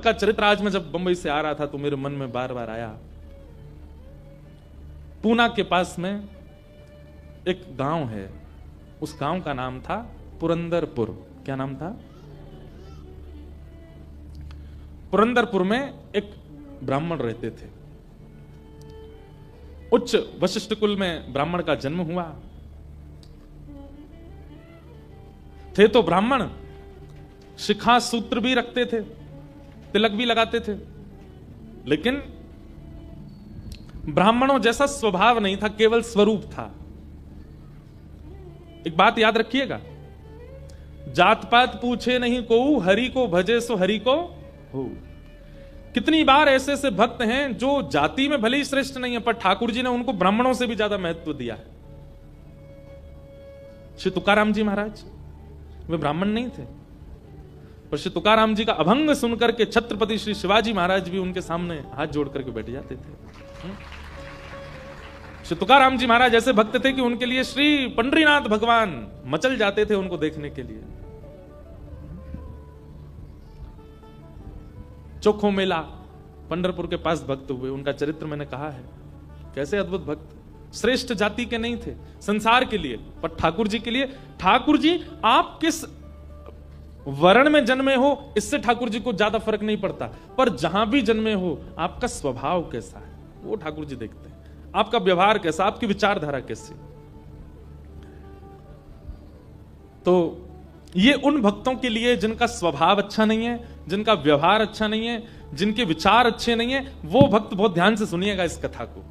का चरित्र आज मैं जब बंबई से आ रहा था तो मेरे मन में बार बार आया। पूना के पास में एक गांव है, उस गांव का नाम था पुरंदरपुर। क्या नाम था? पुरंदरपुर में एक ब्राह्मण रहते थे। उच्च वशिष्ठ कुल में ब्राह्मण का जन्म हुआ। थे तो ब्राह्मण, शिखा सूत्र भी रखते थे, तिलक भी लगाते थे, लेकिन ब्राह्मणों जैसा स्वभाव नहीं था, केवल स्वरूप था। एक बात याद रखिएगा, जात पात पूछे नहीं को, हरि को भजे सो हरि को हो। कितनी बार ऐसे ऐसे भक्त हैं जो जाति में भले ही श्रेष्ठ नहीं है, पर ठाकुर जी ने उनको ब्राह्मणों से भी ज्यादा महत्व दिया है। श्री तुकाराम जी महाराज वे ब्राह्मण नहीं थे, पर श्री तुकाराम जी का अभंग सुनकर के छत्रपति श्री शिवाजी महाराज भी उनके सामने हाथ जोड़ करके बैठ जाते थे। श्री तुकाराम जी महाराज ऐसे भक्त थे कि उनके लिए श्री पंडरीनाथ भगवान मचल जाते थे उनको देखने के लिए। चोखो मेला पंढरपुर के पास भक्त हुए, उनका चरित्र मैंने कहा है। कैसे अद्भुत भक्त, श्रेष्ठ जाति के नहीं थे संसार के लिए, पर ठाकुर जी के लिए। ठाकुर जी आप किस वर्ण में जन्मे हो इससे ठाकुर जी को ज्यादा फर्क नहीं पड़ता, पर जहां भी जन्मे हो आपका स्वभाव कैसा है वो ठाकुर जी देखते हैं। आपका व्यवहार कैसा, आपकी विचारधारा कैसी। तो ये उन भक्तों के लिए जिनका स्वभाव अच्छा नहीं है, जिनका व्यवहार अच्छा नहीं है, जिनके विचार अच्छे नहीं है, वो भक्त बहुत ध्यान से सुनिएगा इस कथा को।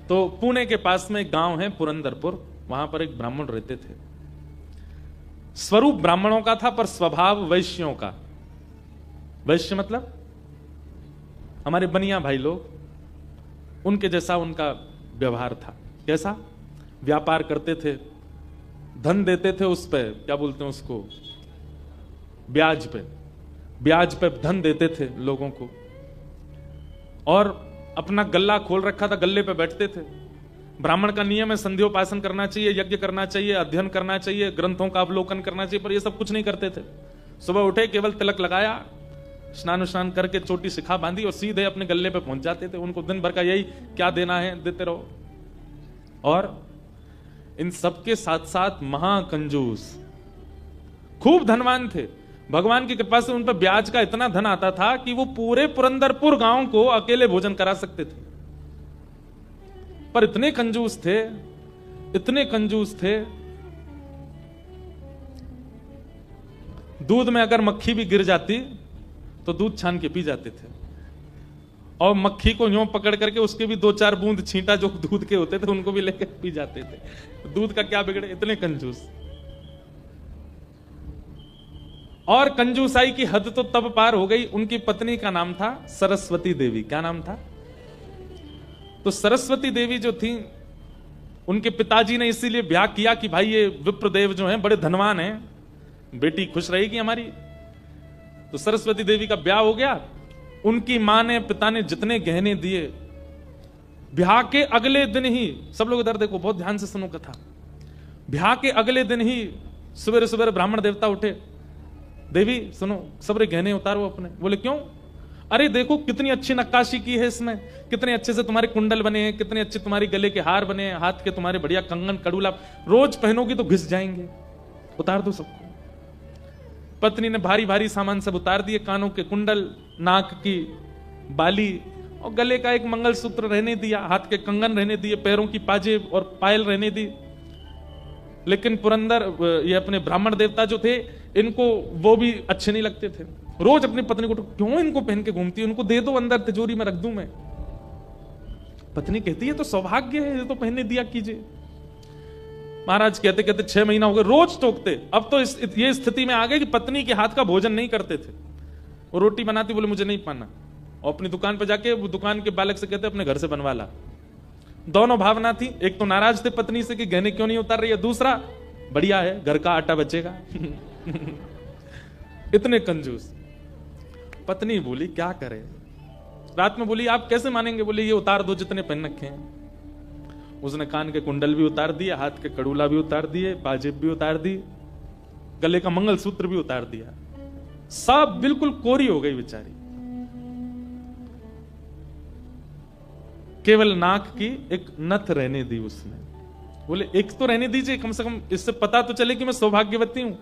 तो पुणे के पास में एक गांव है पुरंदरपुर, वहां पर एक ब्राह्मण रहते थे। स्वरूप ब्राह्मणों का था पर स्वभाव वैश्यों का। वैश्य मतलब हमारे बनिया भाई लोग, उनके जैसा उनका व्यवहार था। कैसा? व्यापार करते थे, धन देते थे, उस पे क्या बोलते हैं उसको, ब्याज पे धन देते थे लोगों को, और अपना गल्ला खोल रखा था, गल्ले पे बैठते थे। ब्राह्मण का नियम है संध्योपासन करना चाहिए, यज्ञ करना चाहिए, अध्ययन करना चाहिए, ग्रंथों का अवलोकन करना चाहिए, पर ये सब कुछ नहीं करते थे। सुबह उठे, केवल तिलक लगाया, स्नान करके चोटी शिखा बांधी और सीधे अपने गल्ले पे पहुंच जाते थे। उनको दिन भर का यही, क्या देना है देते रहो। और इन सबके साथ साथ महाकंजूस, खूब धनवान थे। भगवान की कृपा से उन पर ब्याज का इतना धन आता था कि वो पूरे पुरंदरपुर गांव को अकेले भोजन करा सकते थे। पर इतने कंजूस थे, इतने कंजूस थे, दूध में अगर मक्खी भी गिर जाती तो दूध छान के पी जाते थे, और मक्खी को यूं पकड़ करके उसके भी 2-4 बूंद छींटा जो दूध के होते थे उनको भी लेकर पी जाते थे। दूध का क्या बिगड़े, इतने कंजूस। और कंजूसाई की हद तो तब पार हो गई, उनकी पत्नी का नाम था सरस्वती देवी। क्या नाम था? तो सरस्वती देवी जो थी, उनके पिताजी ने इसीलिए ब्याह किया कि भाई ये विप्रदेव जो हैं बड़े धनवान हैं, बेटी खुश रहेगी हमारी। तो सरस्वती देवी का ब्याह हो गया। उनकी मां ने, पिता ने जितने गहने दिए, ब्याह के अगले दिन ही, सब लोग इधर देखो, बहुत ध्यान से सुनो कथा। ब्याह के अगले दिन ही सुबह सुबह ब्राह्मण देवता उठे, देवी सुनो, सबरे गहने उतारो अपने। बोले क्यों? अरे देखो कितनी अच्छी नक्काशी की है इसमें, कितने अच्छे से तुम्हारे कुंडल बने हैं, कितने अच्छे तुम्हारे गले के हार बने हैं, हाथ के तुम्हारे बढ़िया कंगन कड़ूला, रोज पहनोगी तो घिस जाएंगे, उतार दो सबको। पत्नी ने भारी भारी सामान सब उतार दिए, कानों के कुंडल, नाक की बाली और गले का एक मंगलसूत्र रहने दिया, हाथ के कंगन रहने दिए, पैरों की पाजेब और पायल रहने दी। लेकिन पुरंदर ये अपने ब्राह्मण देवता जो थे, इनको वो भी अच्छे नहीं लगते थे। रोज अपनी पत्नी को, क्यों इनको पहन के घूमती है, उनको दे दो, अंदर तिजोरी में रख दूं मैं। पत्नी कहती है तो सौभाग्य है, ये तो पहनने दिया कीजिए। महाराज कहते कहते 6 महीना हो गए, रोज टोकते। अब तो ये स्थिति में आ गए कि पत्नी के हाथ का भोजन नहीं करते थे। वो रोटी बनाती, बोले मुझे नहीं पाना, और अपनी दुकान पर जाके वो दुकान के बालक से कहते अपने घर से बनवा ला। दोनों भावना थी, एक तो नाराज थे पत्नी से कि गहने क्यों नहीं उतार रही है, दूसरा बढ़िया है घर का आटा बचेगा। इतने कंजूस। पत्नी बोली क्या करे, रात में बोली आप कैसे मानेंगे, बोले ये उतार दो जितने पहन रखे हैं। उसने कान के कुंडल भी उतार दिए, हाथ के कड़ूला भी उतार दिए, पाजेब भी उतार दी, गले का मंगलसूत्र भी उतार दिया। सब बिल्कुल कोरी हो गई बेचारी, केवल नाक की एक नथ रहने दी उसने। बोले एक तो रहने दीजिए, कम से कम इससे पता तो चले कि मैं सौभाग्यवती हूं।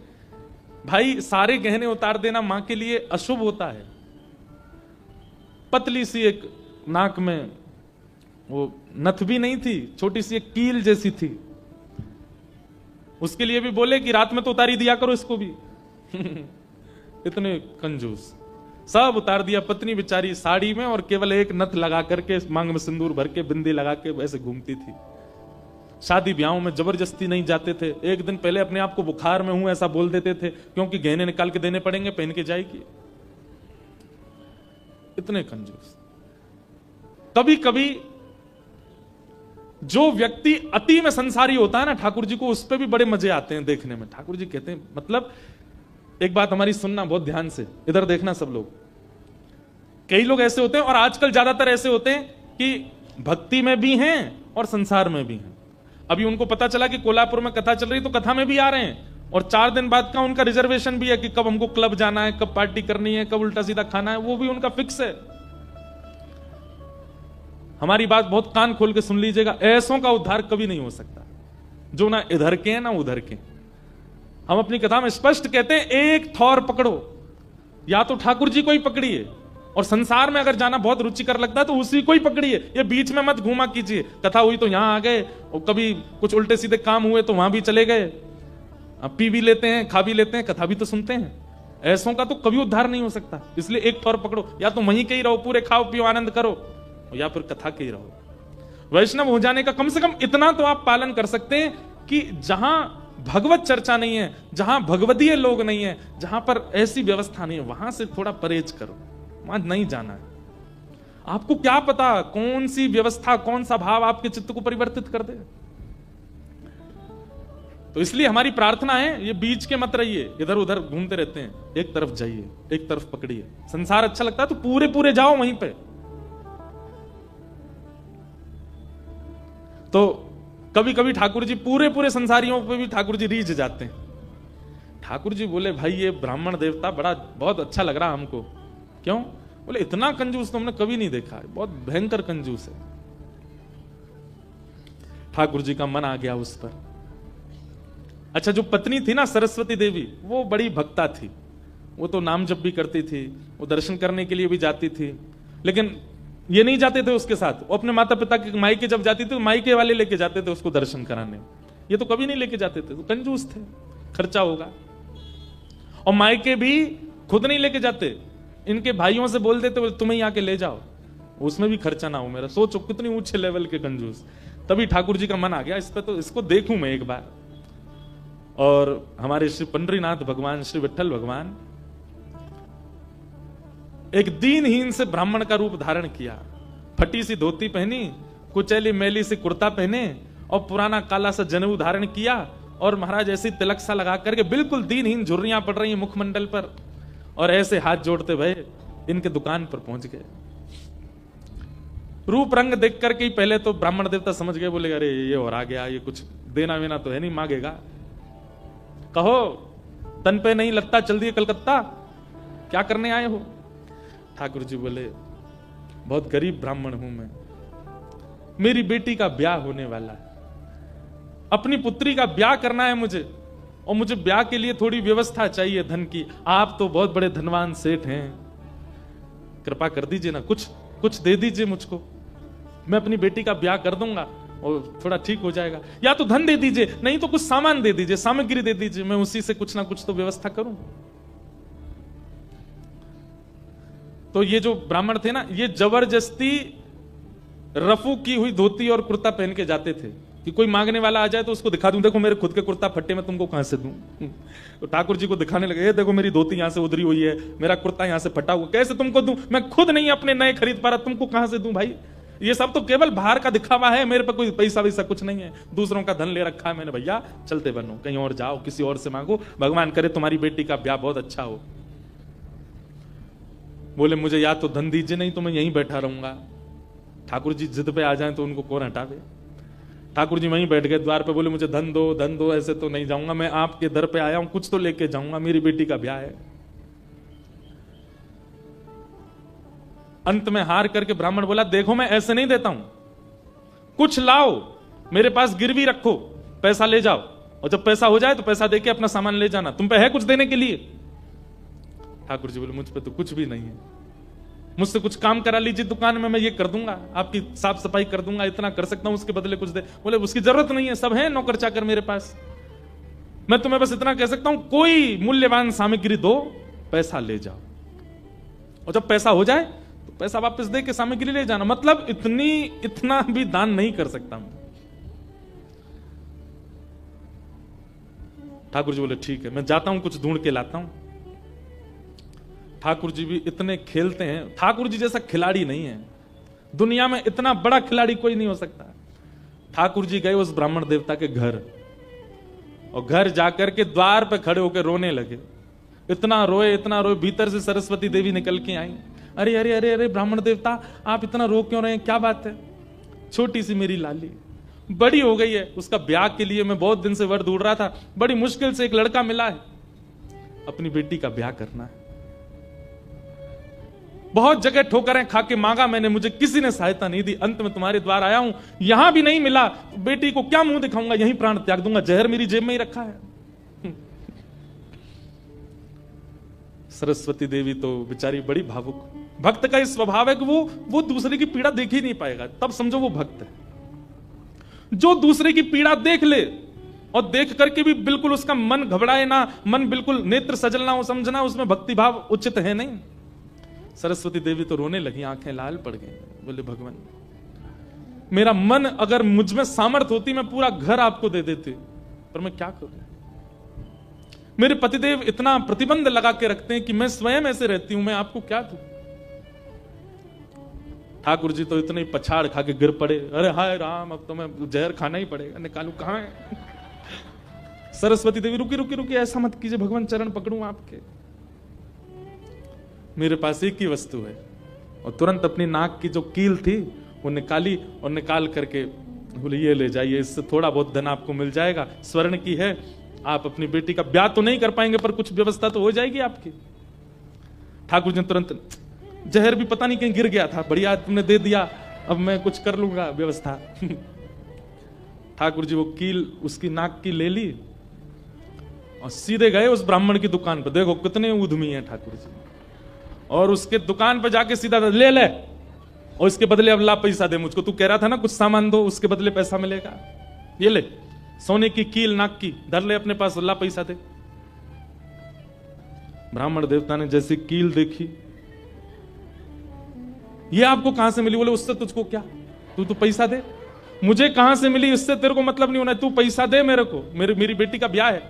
भाई सारे गहने उतार देना मां के लिए अशुभ होता है। पतली सी एक नाक में वो नथ भी नहीं थी, छोटी सी एक कील जैसी थी, उसके लिए भी बोले कि रात में तो उतारी दिया करो इसको भी। इतने कंजूस, सब उतार दिया। पत्नी बेचारी साड़ी में और केवल एक नथ लगा करके मांग में सिंदूर भर के बिंदी लगा के ऐसे घूमती थी। शादी ब्याहों में जबरदस्ती नहीं जाते थे, एक दिन पहले अपने आप को बुखार में हूं ऐसा बोल देते थे, क्योंकि गहने निकाल के देने पड़ेंगे, पहन के जाएगी। इतने कंजूस। कभी कभी जो व्यक्ति अति में संसारी होता है ना, ठाकुर जी को उस पर भी बड़े मजे आते हैं देखने में। ठाकुर जी कहते हैं, मतलब एक बात हमारी सुनना बहुत ध्यान से, इधर देखना सब लोग। कई लोग ऐसे होते हैं, और आजकल ज्यादातर ऐसे होते हैं कि भक्ति में भी हैं और संसार में भी हैं। अभी उनको पता चला कि कोल्हापुर में कथा चल रही, तो कथा में भी आ रहे हैं, और 4 दिन बाद का उनका रिजर्वेशन भी है कि कब हमको क्लब जाना है, कब पार्टी करनी है, कब उल्टा सीधा खाना है, वो भी उनका फिक्स है। हमारी बात बहुत कान खोल के सुन लीजिएगा, ऐसों का उद्धार कभी नहीं हो सकता जो ना इधर के हैं ना उधर के। हम अपनी कथा में स्पष्ट कहते हैं, एक थौर पकड़ो, या तो ठाकुर जी को ही पकड़िए, और संसार में अगर जाना बहुत रुचिकर लगता है तो उसी को ही पकड़िए, ये बीच में मत घूमा कीजिए। कथा हुई तो यहां आ गए, और कभी कुछ उल्टे सीधे काम हुए तो वहां भी चले गए। अब पी भी लेते हैं, खा भी लेते हैं, कथा भी तो सुनते हैं। ऐसों का तो कभी उद्धार नहीं हो सकता। इसलिए एक थौर पकड़ो, या तो वहीं के ही रहो, पूरे खाओ पियो आनंद करो, या फिर कथा के ही रहो। वैष्णव हो जाने का कम से कम इतना तो आप पालन कर सकते हैं कि जहां भगवत चर्चा नहीं है, जहां भगवदीय लोग नहीं है, जहां पर ऐसी व्यवस्था नहीं है, वहां से थोड़ा परहेज करो, वहां नहीं जाना है। आपको क्या पता कौन सी व्यवस्था, कौन सा भाव आपके चित्त को परिवर्तित कर दे। तो इसलिए हमारी प्रार्थना है, ये बीच के मत रहिए, इधर उधर घूमते रहते हैं, एक तरफ जाइए, एक तरफ पकड़िए। संसार अच्छा लगता है तो पूरे पूरे जाओ वहीं पे। तो कभी कभी ठाकुर जी पूरे पूरे संसारियों पे भी ठाकुर जी रीझ जाते हैं। ठाकुर जी बोले, भाई ये ब्राह्मण देवता बड़ा बहुत अच्छा लग रहा हमको। क्यों? बोले इतना कंजूस तो हमने कभी नहीं देखा है, बहुत भयंकर कंजूस है। ठाकुर जी का मन आ गया उस पर। अच्छा, जो पत्नी थी ना सरस्वती देवी, वो बड़ी भक्ता थी, वो तो नाम जप भी करती थी, वो दर्शन करने के लिए भी जाती थी, लेकिन ये नहीं जाते थे उसके साथ। वो अपने माता पिता के मायके जब जाती थी तो मायके वाले लेके जाते थे उसको दर्शन कराने, ये तो कभी नहीं लेके जाते थे, तो कंजूस थे, खर्चा होगा। और मायके भी खुद नहीं लेके जाते, इनके भाइयों से बोल देते तुम्हें ही आके ले जाओ, उसमें भी खर्चा ना हो मेरा। सोचो कितनी ऊंचे लेवल के कंजूस। तभी ठाकुर जी का मन आ गया इस पे, तो इसको देखूं मैं एक बार। और हमारे श्री पंडरीनाथ भगवान, श्री विठ्ठल भगवान एक दीनहीन से ब्राह्मण का रूप धारण किया, फटी सी धोती पहनी, कुचैली मैली सी कुर्ता पहने, और पुराना काला सा जनेऊ धारण किया, और महाराज ऐसी तिलक सा लगा करके बिल्कुल दीनहीन, झुर्रियां पड़ रही हैं मुखमंडल पर, और ऐसे हाथ जोड़ते भय इनके दुकान पर पहुंच गए। रूप रंग देख करके ही पहले तो ब्राह्मण देवता समझ गए, बोले अरे ये और आ गया, ये कुछ देना वेना तो है नहीं, मांगेगा। कहो तन पे नहीं लगता, चल दिए कलकत्ता, क्या करने आए हो? ठाकुर जी बोले, बहुत गरीब ब्राह्मण हूं मैं, मेरी बेटी का ब्याह होने वाला है, अपनी पुत्री का ब्याह करना है मुझे, और मुझे ब्याह के लिए थोड़ी व्यवस्था चाहिए धन की। आप तो बहुत बड़े धनवान सेठ हैं, कृपा कर दीजिए ना, कुछ दे दीजिए मुझको, मैं अपनी बेटी का ब्याह कर दूंगा और थोड़ा ठीक हो जाएगा। या तो धन दे दीजिए, नहीं तो कुछ सामान दे दीजिए, सामग्री दे दीजिए, मैं उसी से कुछ ना कुछ तो व्यवस्था करूं। तो ये जो ब्राह्मण थे ना, ये जबरदस्ती रफू की हुई धोती और कुर्ता पहन के जाते थे कि कोई मांगने वाला आ जाए तो उसको दिखा दूं, देखो मेरे खुद के कुर्ता फट्टे में तुमको कहां से दूं। तो ठाकुर जी को दिखाने लगे, देखो मेरी धोती यहां से उधरी हुई है, मेरा कुर्ता यहां से फटा हुआ, कैसे तुमको दूं, मैं खुद नहीं अपने नए खरीद पा रहा, तुमको कहां से दूं भाई। ये सब तो केवल बाहर का दिखावा है, मेरे पे कोई पैसा वैसा कुछ नहीं है, दूसरों का धन ले रखा है मैंने, भैया चलते बनो, कहीं और जाओ, किसी और से मांगो, भगवान करे तुम्हारी बेटी का ब्याह बहुत अच्छा हो। बोले मुझे या तो धन दीजिए, नहीं तो मैं यहीं बैठा रहूंगा। ठाकुर जी जिद पे आ जाएं तो उनको कौन हटावे। ठाकुर जी वहीं बैठ गए द्वार पे, बोले मुझे धन दो, ऐसे तो नहीं जाऊंगा, मैं आपके दर पे आया हूं, कुछ तो लेके जाऊंगा, मेरी बेटी का ब्याह है। अंत में हार करके ब्राह्मण बोला, देखो मैं ऐसे नहीं देता हूं, कुछ लाओ, मेरे पास गिरवी रखो, पैसा ले जाओ, और जब पैसा हो जाए तो पैसा देके अपना सामान ले जाना, तुम पे है कुछ देने के लिए? ठाकुर जी बोले, मुझ पे तो कुछ भी नहीं है, मुझसे कुछ काम करा लीजिए दुकान में, मैं ये कर दूंगा, आपकी साफ सफाई कर दूंगा, इतना कर सकता हूं, उसके बदले कुछ दे। बोले, उसकी जरूरत नहीं है, सब है नौकर चाकर मेरे पास, मैं तुम्हें बस इतना कह सकता हूं, कोई मूल्यवान सामग्री दो, पैसा ले जाओ, और जब पैसा हो जाए तो पैसा वापस दे के सामग्री ले जाना। मतलब इतना भी दान नहीं कर सकता मैं। ठाकुर जी बोले, ठीक है, मैं जाता हूं, कुछ ढूंढ के लाता हूं। ठाकुर जी भी इतने खेलते हैं, ठाकुर जी जैसा खिलाड़ी नहीं है दुनिया में, इतना बड़ा खिलाड़ी कोई नहीं हो सकता। ठाकुर जी गए उस ब्राह्मण देवता के घर, और घर जाकर के द्वार पे खड़े होकर रोने लगे। इतना रोए, भीतर से सरस्वती देवी निकल के आई। अरे अरे अरे अरे ब्राह्मण देवता, आप इतना रो क्यों रहे हैं, क्या बात है? छोटी सी मेरी लाली बड़ी हो गई है, उसका ब्याह के लिए मैं बहुत दिन से वर ढूंढ रहा था, बड़ी मुश्किल से एक लड़का मिला है, अपनी बेटी का ब्याह करना है। बहुत जगह ठोकरें खा के मांगा मैंने, मुझे किसी ने सहायता नहीं दी, अंत में तुम्हारे द्वार आया हूं, यहां भी नहीं मिला, बेटी को क्या मुंह दिखाऊंगा, यहीं प्राण त्याग दूंगा, जहर मेरी जेब में ही रखा है। सरस्वती देवी तो बेचारी बड़ी भावुक, भक्त का इस स्वभाव है कि वो दूसरे की पीड़ा देख ही नहीं पाएगा, तब समझो वो भक्त है। जो दूसरे की पीड़ा देख ले और देख करके भी बिल्कुल उसका मन घबराए ना, मन बिल्कुल नेत्र सजल ना हो, समझना उसमें भक्ति भाव उचित है नहीं। सरस्वती देवी तो रोने लगी, आंखें लाल पड़ गई। बोले, भगवान मेरा मन, अगर मुझ में सामर्थ होती मैं पूरा घर आपको दे देती, पर मैं क्या करूं? मेरे पतिदेव इतना प्रतिबंध लगा के रखते हैं कि मैं स्वयं ऐसे रहती हूं, मैं आपको क्या दूं? ठाकुर जी तो इतने पछाड़ खा के गिर पड़े। अरे हाय राम, अब तो मैं जहर खाना ही पड़ेगा, निकालू कहां है? सरस्वती देवी, रुकी रुकी रुकी, ऐसा मत कीजिए भगवान, चरण पकड़ूं आपके, मेरे पास एक ही वस्तु है। और तुरंत अपनी नाक की जो कील थी वो निकाली, और निकाल करके बोले, ये ले जाइए, इससे थोड़ा बहुत धन आपको मिल जाएगा, स्वर्ण की है, आप अपनी बेटी का ब्याह तो नहीं कर पाएंगे पर कुछ व्यवस्था तो हो जाएगी आपकी। ठाकुर जी तुरंत, जहर भी पता नहीं कहीं गिर गया था, बढ़िया तुमने दे दिया, अब मैं कुछ कर लूंगा व्यवस्था। ठाकुर जी वो कील उसकी नाक की ले ली और सीधे गए उस ब्राह्मण की दुकान पर। देखो कितने उद्यमी हैं ठाकुर जी, और उसके दुकान पर जाके सीधा ले ले, और इसके बदले अब ला पैसा दे मुझको, तू कह रहा था ना कुछ सामान दो, उसके बदले पैसा मिलेगा, ये ले सोने की कील नाक की, धर ले अपने पास, ला पैसा दे। ब्राह्मण देवता ने जैसी कील देखी, ये आपको कहां से मिली? बोले, उससे तुझको क्या, तू पैसा दे। मुझे कहां से मिली इससे तेरे को मतलब नहीं होना, तू पैसा दे मेरे को, मेरी बेटी का ब्याह है,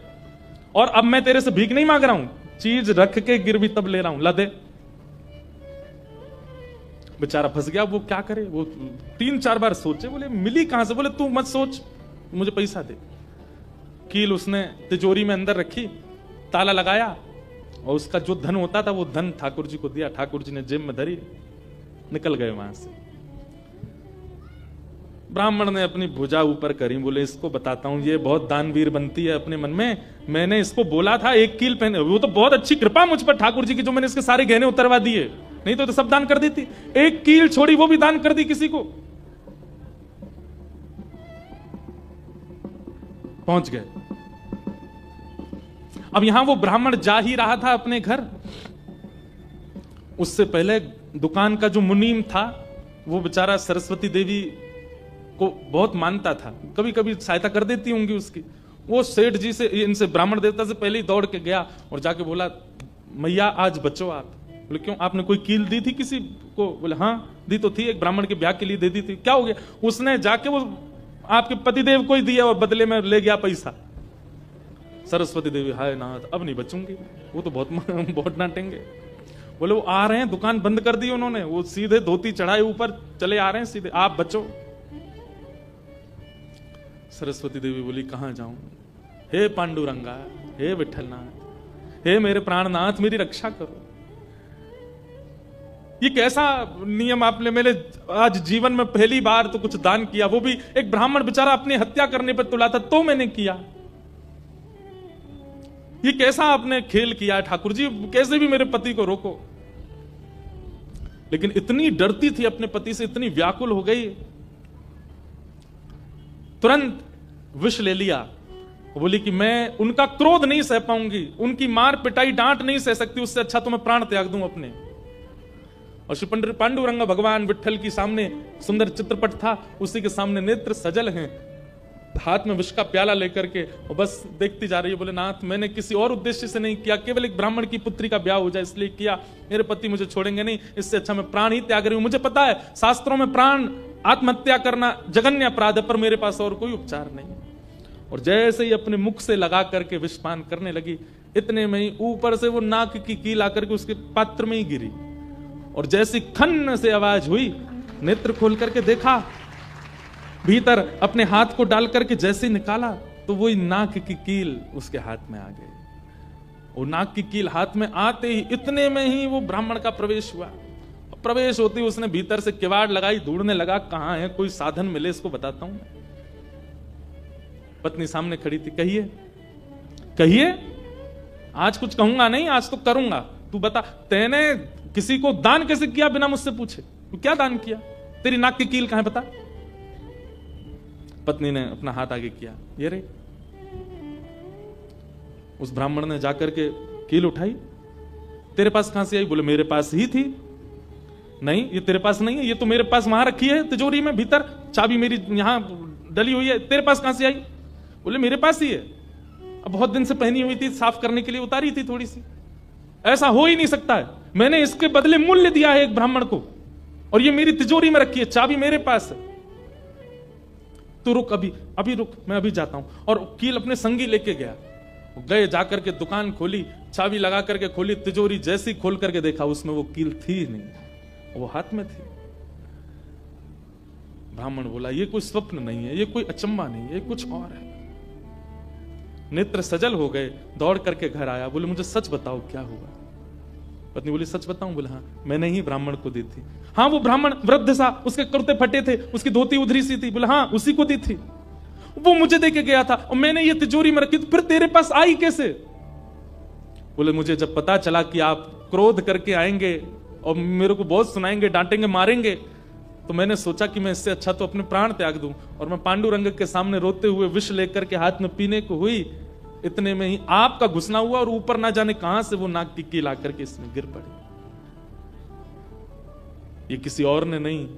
और अब मैं तेरे से भीख नहीं मांग रहा हूं, चीज रख के गिरवी तब ले रहा हूं, ला दे। बेचारा फंस गया, वो क्या करे, वो 3-4 बार सोचे, बोले मिली कहां से? बोले तू मत सोच, मुझे पैसा दे। कील उसने तिजोरी में अंदर रखी, ताला लगाया, और उसका जो धन होता था वो धन ठाकुर जी को दिया। ठाकुर जी ने जेब में धरी, निकल गए वहां से। ब्राह्मण ने अपनी भुजा ऊपर करी, बोले इसको बताता हूं, ये बहुत दानवीर बनती है अपने मन में, मैंने इसको बोला था एक कील पहने, वो तो बहुत अच्छी कृपा मुझ पर ठाकुर जी की, जो मैंने इसके सारे गहने उतरवा दिए, नहीं तो सब दान कर देती, एक कील छोड़ी वो भी दान कर दी किसी को। पहुंच गए। अब यहां वो ब्राह्मण जा ही रहा था अपने घर, उससे पहले दुकान का जो मुनीम था वो बेचारा सरस्वती देवी को बहुत मानता था, कभी कभी सहायता कर देती होंगी उसकी। वो सेठ जी से, इनसे ब्राह्मण देवता से पहले ही दौड़ के गया और जाके बोला, मैया आज बचो आप। बोले क्यों, आपने कोई कील दी थी किसी को? बोले हाँ दी तो थी, एक ब्राह्मण के ब्याह के लिए दे दी थी। क्या हो गया? उसने जाके वो आपके पतिदेव को ही दिया और बदले में ले गया पैसा। सरस्वती देवी, हाय नाथ अब नहीं बचूंगी, वो तो बहुत डांटेंगे। बोले वो आ रहे हैं, दुकान बंद कर दी उन्होंने, वो सीधे धोती चढ़ाए ऊपर चले आ रहे हैं सीधे, आप बचो। सरस्वती देवी बोली कहां जाऊं? हे पांडुरंगा, हे विठलनाथ, हे मेरे प्राणनाथ, मेरी रक्षा करो। ये कैसा नियम आपने, मेरे आज जीवन में पहली बार तो कुछ दान किया, वो भी एक ब्राह्मण बेचारा अपनी हत्या करने पर तुला था तो मैंने किया। ये कैसा आपने खेल किया ठाकुर जी, कैसे भी मेरे पति को रोको। लेकिन इतनी डरती थी अपने पति से, इतनी व्याकुल हो गई, तुरंत विष ले लिया। बोली कि मैं उनका क्रोध नहीं सह पाऊंगी, उनकी मार पिटाई डांट नहीं सह सकती, उससे अच्छा तो मैं प्राण त्याग दूं अपने। और श्री पांडुरंग भगवान विट्ठल की सामने सुंदर चित्रपट था, उसी के सामने नेत्र सजल हैं, हाथ में विष का प्याला लेकर के, और बस देखती जा रही है। बोले नाथ, मैंने किसी और उद्देश्य से नहीं किया, केवल एक ब्राह्मण की पुत्री का ब्याह हो जाए इसलिए किया, मेरे पति मुझे छोड़ेंगे नहीं, इससे अच्छा मैं प्राण ही त्याग रही हूं। मुझे पता है शास्त्रों में प्राण आत्महत्या करना जघन्य अपराध है, पर मेरे पास और कोई उपचार नहीं। और जैसे ही अपने मुख से लगा करके विषपान करने लगी, इतने में ही ऊपर से वो नाक की कील आकर के उसके पात्र में ही गिरी, और जैसी खन्न से आवाज हुई, नेत्र खोल करके देखा, भीतर अपने हाथ को डाल करके जैसे निकाला तो वही नाक की कील उसके हाथ में आ गई। वो नाक की कील हाथ में आते ही इतने में ही वो ब्राह्मण का प्रवेश हुआ। प्रवेश होते ही उसने भीतर से किवाड़ लगाई, ढूंढने लगा कहां है, कोई साधन मिले इसको बताता हूं। पत्नी सामने खड़ी थी। कहिए कहिए, आज कुछ कहूंगा नहीं, आज तो करूंगा। तू बता, तेने किसी को दान कैसे किया बिना मुझसे पूछे? तू क्या दान किया? तेरी नाक की कील कहां है बता? पत्नी ने अपना हाथ आगे किया, ये रे। उस ब्राह्मण ने जाकर के कील उठाई। तेरे पास कहां से आई? बोले मेरे पास ही थी। नहीं, ये तेरे पास नहीं है, ये तो मेरे पास वहां रखी है तिजोरी में, भीतर चाबी मेरी यहां डली हुई है। तेरे पास कहां से आई? बोले मेरे पास ही है, अब बहुत दिन से पहनी हुई थी, साफ करने के लिए उतारी थी थोड़ी सी। ऐसा हो ही नहीं सकता है, मैंने इसके बदले मूल्य दिया है एक ब्राह्मण को, और ये मेरी तिजोरी में रखी है, चाबी मेरे पास है। तू रुक, अभी अभी रुक, मैं अभी जाता हूं। और कील अपने संगी लेके गया। गए, जाकर के दुकान खोली, चाबी लगा करके खोली, तिजोरी जैसी खोल करके देखा, उसमें वो कील थी नहीं, वो हाथ में थी। ब्राह्मण बोला ये कोई स्वप्न नहीं है, ये कोई अचंबा नहीं है, ये कुछ और है। नेत्र सजल हो गए, दौड़ करके घर आया। बोले मुझे सच बताओ क्या हुआ? पत्नी बोली सच बताऊं? बोले हाँ, मैंने ही ब्राह्मण को दी थी। हाँ, वो ब्राह्मण वृद्ध सा, उसके कुर्ते फटे थे, उसकी धोती उधरी सी थी। बोले हाँ, उसी को दी थी, वो मुझे दे के गया था, और मैंने ये तिजोरी में रखी, तो फिर तेरे पास आई कैसे? बोले मुझे जब पता चला कि आप क्रोध करके आएंगे और मेरे को बहुत सुनाएंगे, डांटेंगे, मारेंगे, तो मैंने सोचा कि मैं इससे अच्छा तो अपने प्राण त्याग दूं। और मैं पांडुरंग के सामने रोते हुए विष लेकर के हाथ में पीने को हुई, इतने में ही आपका घुसना हुआ, और ऊपर ना जाने कहां से वो नाक की कील आकर के इसमें गिर पड़ी। ये किसी और ने नहीं,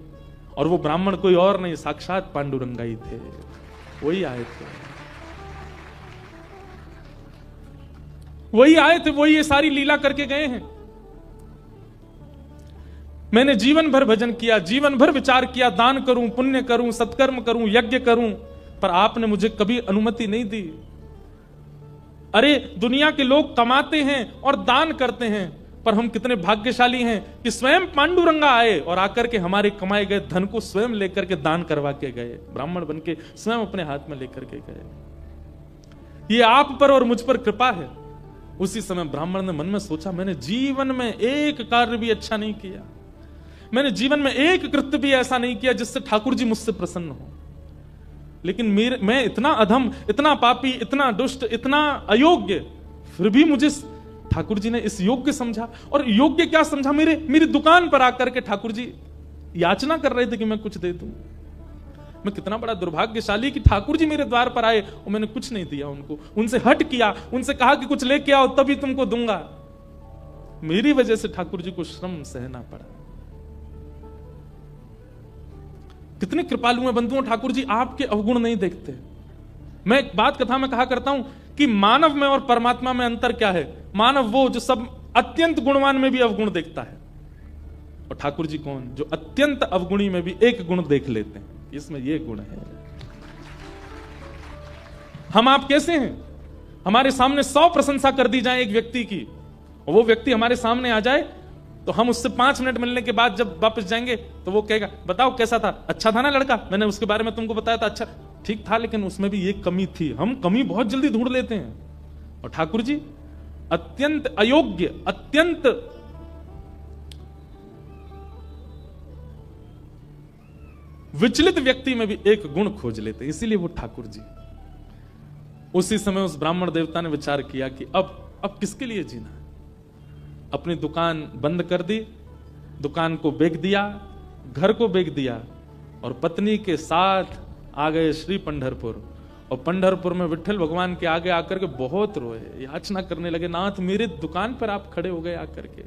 और वो ब्राह्मण कोई और नहीं, साक्षात पांडुरंगा ही थे, वही आए थे, वही आए थे, वही ये सारी लीला करके गए हैं। मैंने जीवन भर भजन किया, जीवन भर विचार किया, दान करूं, पुण्य करूं, सत्कर्म करूं, यज्ञ करूं, पर आपने मुझे कभी अनुमति नहीं दी। अरे दुनिया के लोग कमाते हैं और दान करते हैं, पर हम कितने भाग्यशाली हैं कि स्वयं पांडुरंगा आए और आकर के हमारे कमाए गए धन को स्वयं लेकर के दान करवा के गए, ब्राह्मण बन के स्वयं अपने हाथ में लेकर के गए। ये आप पर और मुझ पर कृपा है। उसी समय ब्राह्मण ने मन में सोचा, मैंने जीवन में एक कार्य भी अच्छा नहीं किया, मैंने जीवन में एक कृत्य भी ऐसा नहीं किया जिससे ठाकुर जी मुझसे प्रसन्न हो, लेकिन मैं इतना अधम, इतना पापी, इतना दुष्ट, इतना अयोग्य, फिर भी मुझे ठाकुर जी ने इस योग्य समझा। और योग्य क्या समझा? मेरी दुकान पर आकर के ठाकुर जी याचना कर रहे थे कि मैं कुछ दे दूं। मैं कितना बड़ा दुर्भाग्यशाली कि ठाकुर जी मेरे द्वार पर आए और मैंने कुछ नहीं दिया उनको, उनसे हट किया, उनसे कहा कि कुछ लेके आओ तभी तुमको दूंगा। मेरी वजह से ठाकुर जी को श्रम सहना पड़ा। कितने कृपालु हैं बंधुओं ठाकुर जी, आपके अवगुण नहीं देखते। मैं एक बात कथा में कहा करता हूं कि मानव में और परमात्मा में अंतर क्या है? मानव वो जो सब अत्यंत गुणवान में भी अवगुण देखता है, और ठाकुर जी कौन? जो अत्यंत अवगुणी में भी एक गुण देख लेते हैं, इसमें ये गुण है। हम आप कैसे हैं? हमारे सामने 100 प्रशंसा कर दी जाए एक व्यक्ति की, और वो व्यक्ति हमारे सामने आ जाए तो हम उससे 5 मिनट मिलने के बाद जब वापस जाएंगे तो वो कहेगा बताओ कैसा था? अच्छा था ना लड़का, मैंने उसके बारे में तुमको बताया था, अच्छा ठीक था, लेकिन उसमें भी ये कमी थी। हम कमी बहुत जल्दी ढूंढ लेते हैं। और ठाकुर जी अत्यंत अयोग्य, अत्यंत विचलित व्यक्ति में भी एक गुण खोज लेते हैं, इसीलिए वो ठाकुर जी। उसी समय उस ब्राह्मण देवता ने विचार किया कि अब किसके लिए जीना है। अपनी दुकान बंद कर दी, दुकान को बेच दिया, घर को बेच दिया और पत्नी के साथ आ गए श्री पंढरपुर। और पंढरपुर में विट्ठल भगवान के आगे आकर के बहुत रोए, याचना करने लगे, नाथ मेरे दुकान पर आप खड़े हो गए आकर के,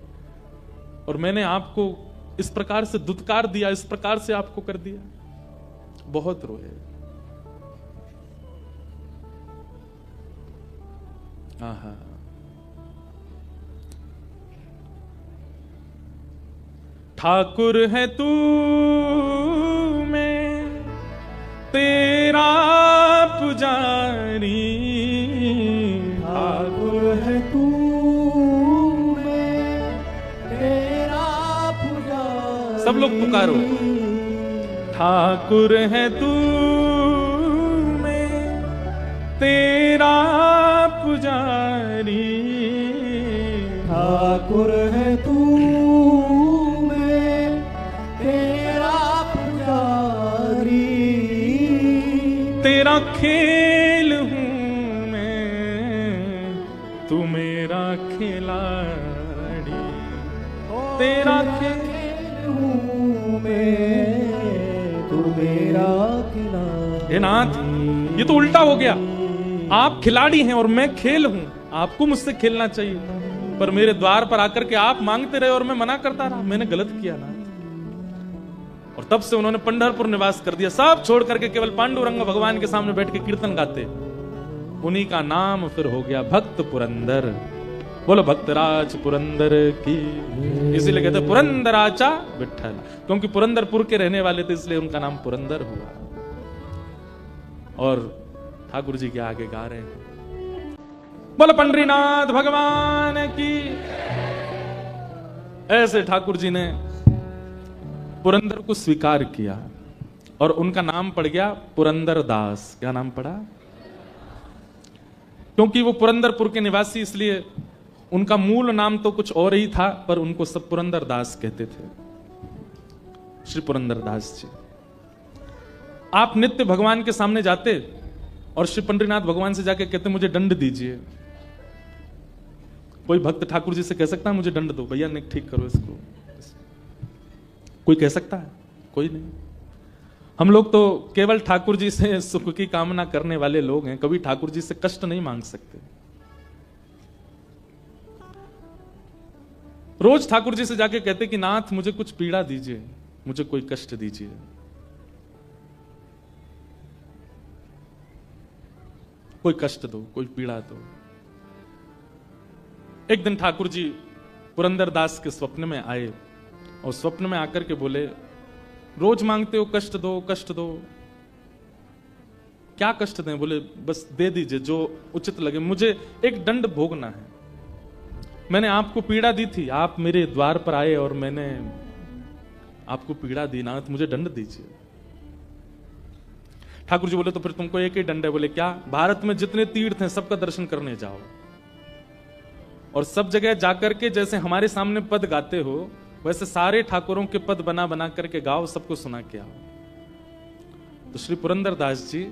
और मैंने आपको इस प्रकार से दुत्कार दिया, इस प्रकार से आपको कर दिया। बहुत रोए। आहा, ठाकुर है तू मैं तेरा पुजारी, ठाकुर है तू मैं तेरा पुजारी। सब लोग पुकारो, ठाकुर है तू मैं तेरा पुजारी, ठाकुर है तू मैं तेरा पुजारी। तेरा खेल हूं मैं तू मेरा खिलाड़ी, तेरा खेल हूं मैं तू मेरा खिलाड़ी। हे नाथ, ये तो उल्टा हो गया। आप खिलाड़ी हैं और मैं खेल हूं, आपको मुझसे खेलना चाहिए, पर मेरे द्वार पर आकर के आप मांगते रहे और मैं मना करता रहा। मैंने गलत किया ना। और तब से उन्होंने पंढरपुर निवास कर दिया, सब छोड़ करके केवल पांडुरंग भगवान के सामने बैठ के कीर्तन गाते। उन्हीं का नाम फिर हो गया भक्त पुरंदर। बोलो भक्तराज पुरंदर की। इसीलिए कहते पुरंदराचा विठ्ठल, क्योंकि पुरंदरपुर के रहने वाले थे, इसलिए उनका नाम पुरंदर हुआ। और ठाकुर जी के आगे गा रहे हैं, बोलो पंडरीनाथ भगवान की। ऐसे ठाकुर जी ने पुरंदर को स्वीकार किया और उनका नाम पड़ गया पुरंदर दास। क्या नाम पड़ा? क्योंकि वो पुरंदरपुर के निवासी, इसलिए उनका मूल नाम तो कुछ और ही था, पर उनको सब पुरंदर दास कहते थे। श्री पुरंदर दास जी, आप नित्य भगवान के सामने जाते और श्री पंडरीनाथ भगवान से जाके कहते मुझे दंड दीजिए। कोई भक्त ठाकुर जी से कह सकता है मुझे दंड दो भैया, नहीं ठीक करो इसको? कोई कह सकता है? कोई नहीं। हम लोग तो केवल ठाकुर जी से सुख की कामना करने वाले लोग हैं, कभी ठाकुर जी से कष्ट नहीं मांग सकते। रोज ठाकुर जी से जाके कहते कि नाथ मुझे कुछ पीड़ा दीजिए, मुझे कोई कष्ट दीजिए। कोई कष्ट दो, कोई पीड़ा दो। एक दिन ठाकुर जी पुरंदर दास के स्वप्न में आए और स्वप्न में आकर के बोले, रोज मांगते हो कष्ट दो कष्ट दो, क्या कष्ट दें? बोले बस दे दीजिए जो उचित लगे, मुझे एक दंड भोगना है। मैंने आपको पीड़ा दी थी, आप मेरे द्वार पर आए और मैंने आपको पीड़ा दी, नाथ मुझे दंड दीजिए। ठाकुर जी बोले तो फिर तुमको एक ही दंड है। बोले क्या? भारत में जितने तीर्थ हैं सबका दर्शन करने जाओ और सब जगह जाकर के जैसे हमारे सामने पद गाते हो वैसे सारे ठाकुरों के पद बना बना करके गाओ, सबको सुना के आओ। तो श्री पुरंदर दास जी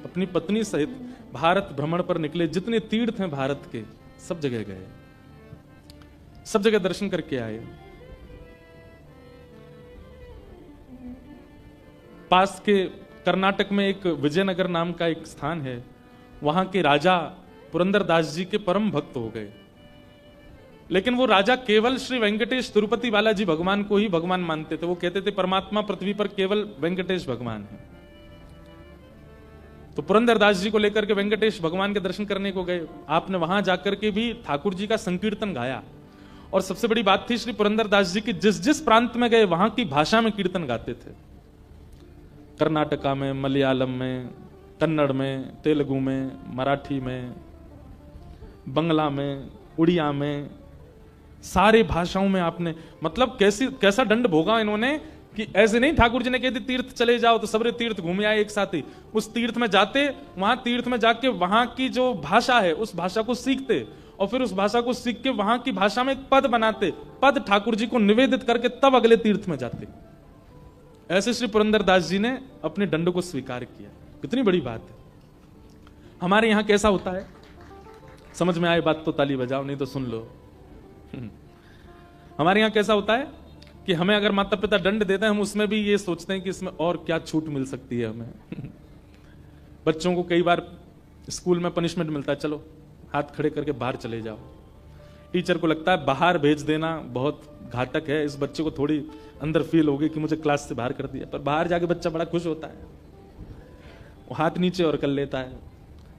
अपनी पत्नी सहित भारत भ्रमण पर निकले। जितने तीर्थ हैं भारत के सब जगह गए, सब जगह दर्शन करके आए। पास के कर्नाटक में एक विजयनगर नाम का एक स्थान है, वहां के राजा पुरंदर दास जी के परम भक्त हो गए। लेकिन वो राजा केवल श्री वेंकटेश तिरुपति बालाजी भगवान को ही भगवान मानते थे। वो कहते थे परमात्मा पृथ्वी पर केवल वेंकटेश भगवान है। तो पुरंदर दास जी को लेकर के वेंकटेश भगवान के दर्शन करने को गए। आपने वहां जाकर के भी ठाकुर जी का संकीर्तन गाया। और सबसे बड़ी बात थी श्री पुरंदर दास जी की जिस जिस प्रांत में गए वहां की भाषा में कीर्तन गाते थे। कर्नाटका में, मलयालम में, कन्नड़ में, तेलुगु में, मराठी में, बंगला में, उड़िया में, सारे भाषाओं में आपने मतलब कैसा दंड भोगा इन्होंने कि ऐसे नहीं ठाकुर जी ने कहते तीर्थ चले जाओ तो सबरे तीर्थ घूम आए एक साथ ही। उस तीर्थ में जाते, वहां तीर्थ में जाके वहां की जो भाषा है उस भाषा को सीखते और फिर उस भाषा को सीख के वहां की भाषा में एक पद बनाते, पद ठाकुर जी को निवेदित करके तब अगले तीर्थ में जाते। ऐसे श्री पुरंदर दास जी ने अपने दंड को स्वीकार किया। कितनी बड़ी बात है। हमारे यहां कैसा होता है, समझ में आए बात तो ताली बजाओ, नहीं तो सुन लो। हमारे यहां कैसा होता है कि हमें अगर माता पिता दंड देते हैं, हम उसमें भी ये सोचते हैं कि इसमें और क्या छूट मिल सकती है हमें। बच्चों को कई बार स्कूल में पनिशमेंट मिलता है, चलो हाथ खड़े करके बाहर चले जाओ। टीचर को लगता है बाहर भेज देना बहुत घातक है, इस बच्चे को थोड़ी अंदर फील होगी कि मुझे क्लास से बाहर कर दिया, पर बाहर जाके बच्चा बड़ा खुश होता है, वो हाथ नीचे और कर लेता है,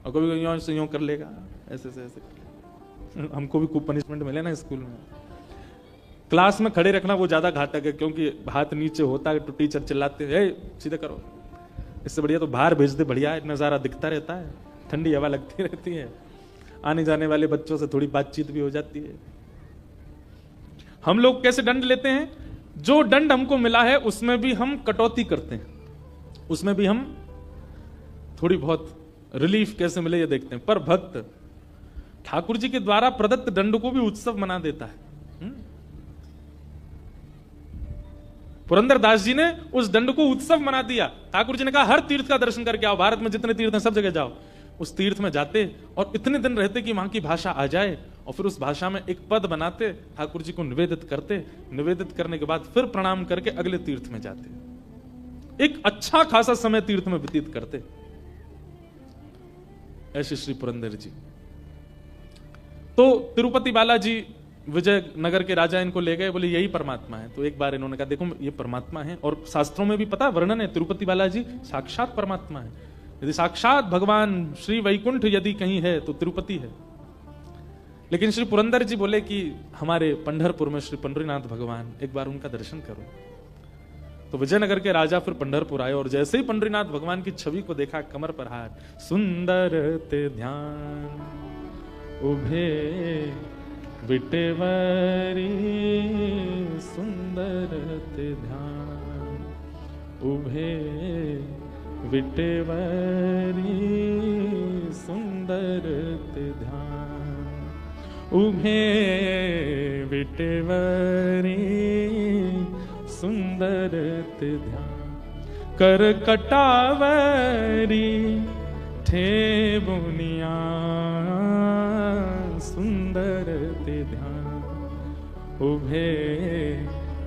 और कभी यूं से यूं कर लेगा, ऐसे से ऐसे। हमको भी खूब पनिशमेंट मिले ना स्कूल में। क्लास में खड़े रखना वो ज्यादा घातक है, क्योंकि हाथ नीचे होता है तो टीचर चिल्लाते हैं सीधे करो। इससे बढ़िया तो बाहर भेज दे, बढ़िया नजारा दिखता रहता है, ठंडी हवा लगती रहती है, आने जाने वाले बच्चों से थोड़ी बातचीत भी हो जाती है। हम लोग कैसे दंड लेते हैं? जो दंड हमको मिला है उसमें भी हम कटौती करते हैं, उसमें भी हम थोड़ी बहुत रिलीफ कैसे मिले ये देखते हैं। पर भक्त ठाकुर जी के द्वारा प्रदत्त दंड को भी उत्सव मना देता है। पुरंदरदास जी ने उस दंड को उत्सव मना दिया। ठाकुर जी ने कहा हर तीर्थ का दर्शन करके आओ, भारत में जितने तीर्थ हैं सब जगह जाओ। उस तीर्थ में जाते और इतने दिन रहते कि वहां की भाषा आ जाए, और फिर उस भाषा में एक पद बनाते, ठाकुर जी को निवेदित करते, निवेदित करने के बाद फिर प्रणाम करके अगले तीर्थ में जाते, एक अच्छा खासा समय तीर्थ में व्यतीत करते। ऐसे श्री पुरंदर जी। तो तिरुपति बालाजी विजयनगर के राजा इनको ले गए, बोले यही परमात्मा है। तो एक बार इन्होंने कहा देखो ये परमात्मा है, और शास्त्रों में भी पता वर्णन है तिरुपति बालाजी साक्षात परमात्मा है। यदि साक्षात भगवान श्री वैकुंठ यदि कहीं है तो तिरुपति है। लेकिन श्री पुरंदर जी बोले कि हमारे पंढरपुर में श्री पंढरीनाथ भगवान, एक बार उनका दर्शन करो। तो विजयनगर के राजा फिर पंढरपुर आए, और जैसे ही पंढरीनाथ भगवान की छवि को देखा, कमर पर हाथ, सुंदर ते ध्यान उभे विटेवरी, सुंदर ते ध्यान उभे विटेवरी, सुंदर ते ध्यान उभे विटेवरी, सुंदर ते ध्यान कर कटावरी थे बुनिया, सुंदर ते ध्यान उभे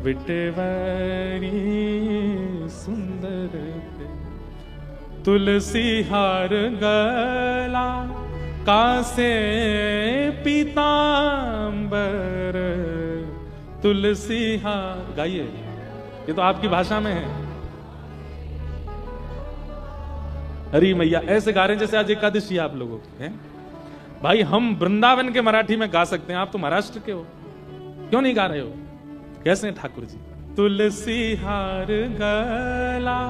विटेवरी, सुंदर ते तुलसी हार गला कासे पीतांबर, तुलसी हार। गाइए, ये तो आपकी भाषा में है। हरी मैया ऐसे गा रहे हैं जैसे आज एकादशी आप लोगों की है। भाई हम वृंदावन के मराठी में गा सकते हैं, आप तो महाराष्ट्र के हो, क्यों नहीं गा रहे हो? कैसे हैं ठाकुर जी? तुलसी हार गला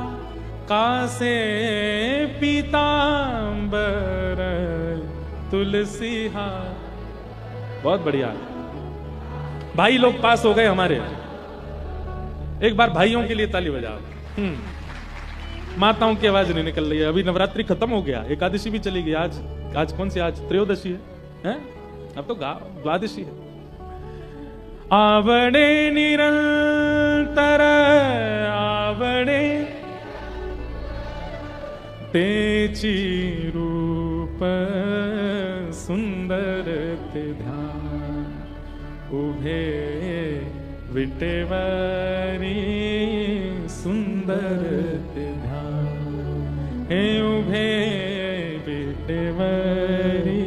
कासे पीतांबर, तुलसी हार। बहुत बढ़िया भाई लोग पास हो गए हमारे। एक बार भाइयों के लिए ताली बजाओ। माताओं की आवाज नहीं निकल रही है। अभी नवरात्रि खत्म हो गया, एकादशी भी चली गई। आज कौन सी? आज त्रयोदशी है? अब तो द्वादशी है। आवड़े निरंतर आवड़े तेची रूप, सुंदर ते ध्यान उभे विटेवरी, सुंदर ते ध्यान हे उभे विटेवरी,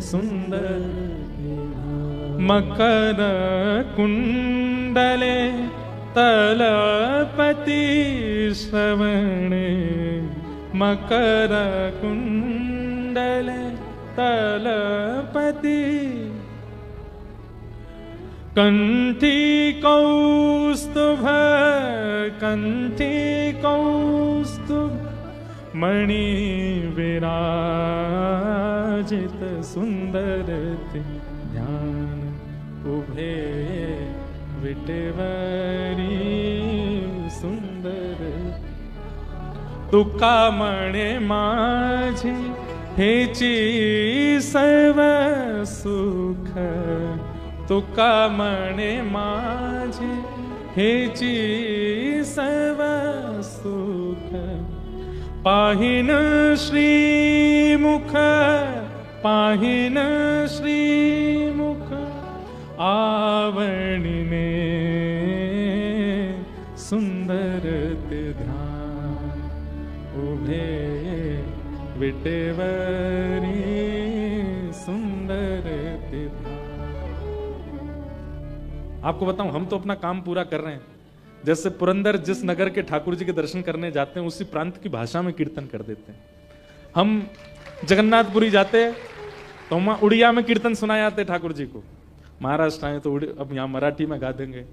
सुंदर मकर कुंडले तलपति श्रवणे, मकर कुंडले तलपति, कंठी कौस्तुभ कंठी कौस्तुभ मणि विराजित, सुंदर ते ध्यान उभे विटेवरी, सुंदर तुका मणे माझे हेची सर्व सुख, तुका मणे माझे हेची सर्व सुख, पाहिन श्रीमुख पाहिन श्रीमुख आवणीने सुंदर ते ध्यान उभे विटेवरी सुंदर ते ध्यान। आपको बताऊं, हम तो अपना काम पूरा कर रहे हैं। जैसे पुरंदर जिस नगर के ठाकुर जी के दर्शन करने जाते हैं उसी प्रांत की भाषा में कीर्तन कर देते हैं। हम जगन्नाथपुरी जाते हैं तो वहां उड़िया में कीर्तन सुनाए जाते हैं ठाकुर जी को। महाराष्ट्र आए तो अब यहाँ मराठी में गा देंगे।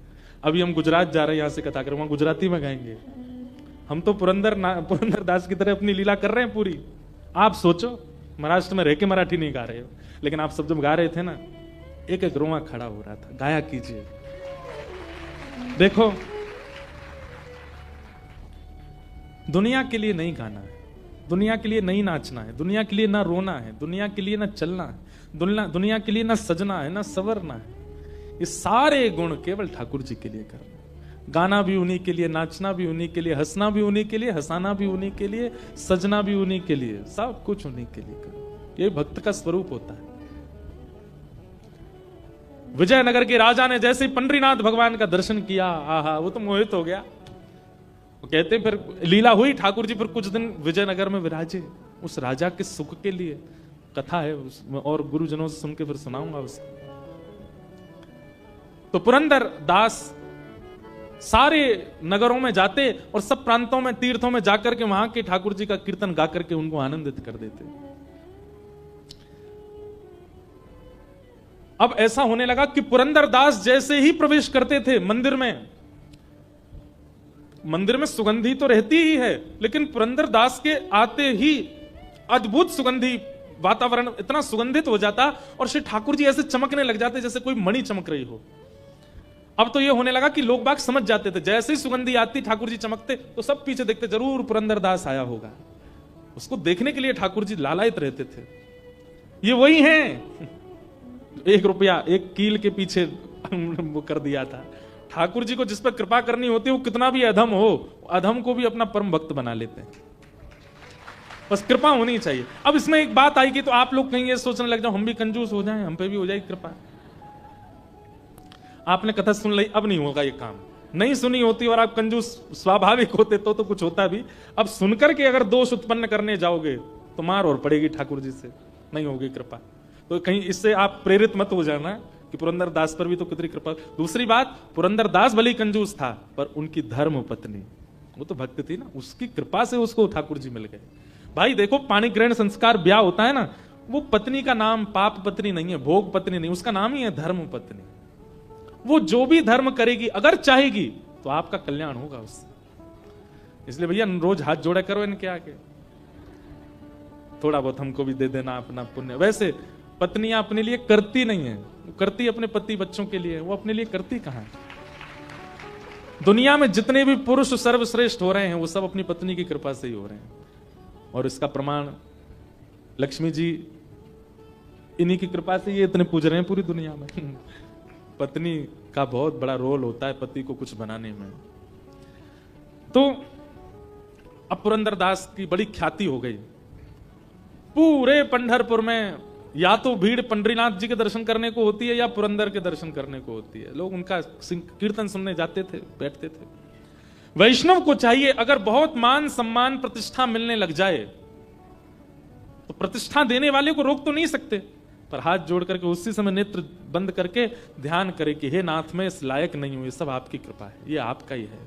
अभी हम गुजरात जा रहे हैं, यहाँ से कथा करें, वहां गुजराती में गाएंगे। हम तो पुरंदर दास की तरह अपनी लीला कर रहे हैं पूरी। आप सोचो, महाराष्ट्र में रह के मराठी नहीं गा रहे हो, लेकिन आप सब जब गा रहे थे ना, एक एक रोआ खड़ा हो रहा था। गाया कीजिए। देखो, दुनिया के लिए नहीं गाना है, दुनिया के लिए नहीं नाचना है, दुनिया के लिए ना रोना है, दुनिया के लिए ना चलना है, दुनिया के लिए ना सजना है, ना संवरना है। ये सारे गुण केवल ठाकुर जी के लिए करना। गाना भी उन्हीं के लिए, नाचना भी उन्हीं के लिए, हंसना भी उन्हीं के लिए, हंसाना भी उन्हीं के लिए, सजना भी उन्हीं के लिए, सब कुछ उन्हीं के लिए करो। ये भक्त का स्वरूप होता है। विजयनगर के राजा ने जैसे ही पंडरीनाथ भगवान का दर्शन किया, आहा, वो तो मोहित हो गया। वो कहते फिर लीला हुई, ठाकुर जी फिर कुछ दिन विजयनगर में विराजे उस राजा के सुख के लिए। कथा है उसमें और गुरुजनों से सुन के फिर सुनाऊंगा उसे। तो पुरंदर दास सारे नगरों में जाते और सब प्रांतों में, तीर्थों में जाकर के वहां के ठाकुर जी का कीर्तन गा करके उनको आनंदित कर देते। अब ऐसा होने लगा कि पुरंदर दास जैसे ही प्रवेश करते थे मंदिर में सुगंधी तो रहती ही है, लेकिन पुरंदर दास के आते ही अद्भुत सुगंधी वातावरण इतना सुगंधित हो जाता और श्री ठाकुर जी ऐसे चमकने लग जाते जैसे कोई मणि चमक रही हो। अब तो ये होने लगा कि लोग बाग समझ जाते थे, जैसे ही सुगंधी आती ठाकुर जी चमकते तो सब पीछे देखते, जरूर पुरंदर दास आया होगा। उसको देखने के लिए ठाकुर जी लालायित रहते थे। ये वही हैं, 1 रुपया 1 कील के पीछे वो कर दिया था। ठाकुर जी को जिस पर कृपा करनी होती है वो कितना भी अधम हो, अधम को भी अपना परम भक्त बना लेते हैं। बस कृपा होनी चाहिए। अब इसमें एक बात आएगी तो आप लोग कहीं ये सोचने लग जाओ हम भी कंजूस हो जाएं, हम पे भी हो जाएगी कृपा। आपने कथा सुन ली, अब नहीं होगा ये काम। नहीं सुनी होती और आप कंजूस स्वाभाविक होते तो कुछ होता भी। अब सुनकर के अगर दोष उत्पन्न करने जाओगे तो मार और पड़ेगी ठाकुर जी से, नहीं होगी कृपा। तो कहीं इससे आप प्रेरित मत हो जाना कि पुरंदर दास पर भी तो कितनी कृपा। दूसरी बात, पुरंदर दास भले कंजूस था पर उनकी धर्म पत्नी वो तो भक्त थी ना, उसकी कृपा से उसको ठाकुर जी मिल गए। भाई देखो, पाणी ग्रहण संस्कार ब्याह होता है ना, वो पत्नी का नाम पाप पत्नी नहीं है, भोग पत्नी नहीं, उसका नाम ही है धर्म पत्नी। वो जो भी धर्म करेगी अगर चाहेगी तो आपका कल्याण होगा उससे। इसलिए भैया रोज हाथ जोड़ा करो इनके आगे, थोड़ा बहुत हमको भी दे देना अपना पुण्य। वैसे पत्नियां अपने लिए करती नहीं है, वो करती अपने पति बच्चों के लिए, वो अपने लिए करती कहां है। दुनिया में जितने भी पुरुष सर्वश्रेष्ठ हो रहे हैं वो सब अपनी पत्नी की कृपा से ही हो रहे हैं। और इसका प्रमाण लक्ष्मी जी इन्हीं की कृपा से ये इतने पूज रहे हैं पूरी दुनिया में। पत्नी का बहुत बड़ा रोल होता है पति को कुछ बनाने में। तो अब पुरंदर दास की बड़ी ख्याति हो गई पूरे पंढरपुर में। या तो भीड़ पंडरीनाथ जी के दर्शन करने को होती है या पुरंदर के दर्शन करने को होती है। लोग उनका कीर्तन सुनने जाते थे, बैठते थे। वैष्णव को चाहिए अगर बहुत मान सम्मान प्रतिष्ठा मिलने लग जाए तो प्रतिष्ठा देने वाले को रोक तो नहीं सकते, पर हाथ जोड़ करके उसी समय नेत्र बंद करके ध्यान करे कि हे नाथ मैं इस लायक नहीं हूं, ये सब आपकी कृपा है, ये आपका ही है।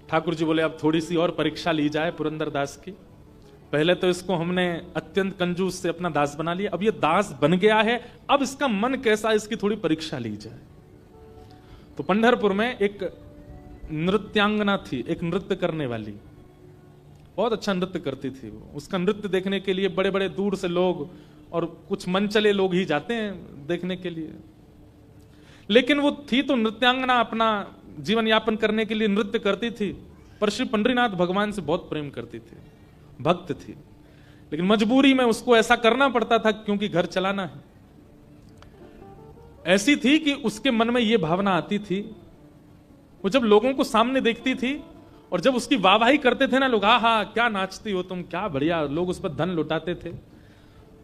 ठाकुर जी बोले अब थोड़ी सी और परीक्षा ली जाए पुरंदर दास की। पहले तो इसको हमने अत्यंत कंजूस से अपना दास बना लिया, अब ये दास बन गया है, अब इसका मन कैसा है इसकी थोड़ी परीक्षा ली जाए। तो पंढरपुर में एक नृत्यांगना थी, एक नृत्य करने वाली, बहुत अच्छा नृत्य करती थी वो। उसका नृत्य देखने के लिए बड़े बड़े दूर से लोग और कुछ मनचले लोग ही जाते हैं देखने के लिए। लेकिन वो थी तो नृत्यांगना, अपना जीवन यापन करने के लिए नृत्य करती थी, पर श्री पंडरीनाथ भगवान से बहुत प्रेम करती थी, भक्त थी। लेकिन मजबूरी में उसको ऐसा करना पड़ता था क्योंकि घर चलाना है। ऐसी थी कि उसके मन में यह भावना आती थी, वो जब लोगों को सामने देखती थी और जब उसकी वाहवाही करते थे ना लोग, हा क्या नाचती हो तुम, क्या बढ़िया, लोग उस पर धन लुटाते थे,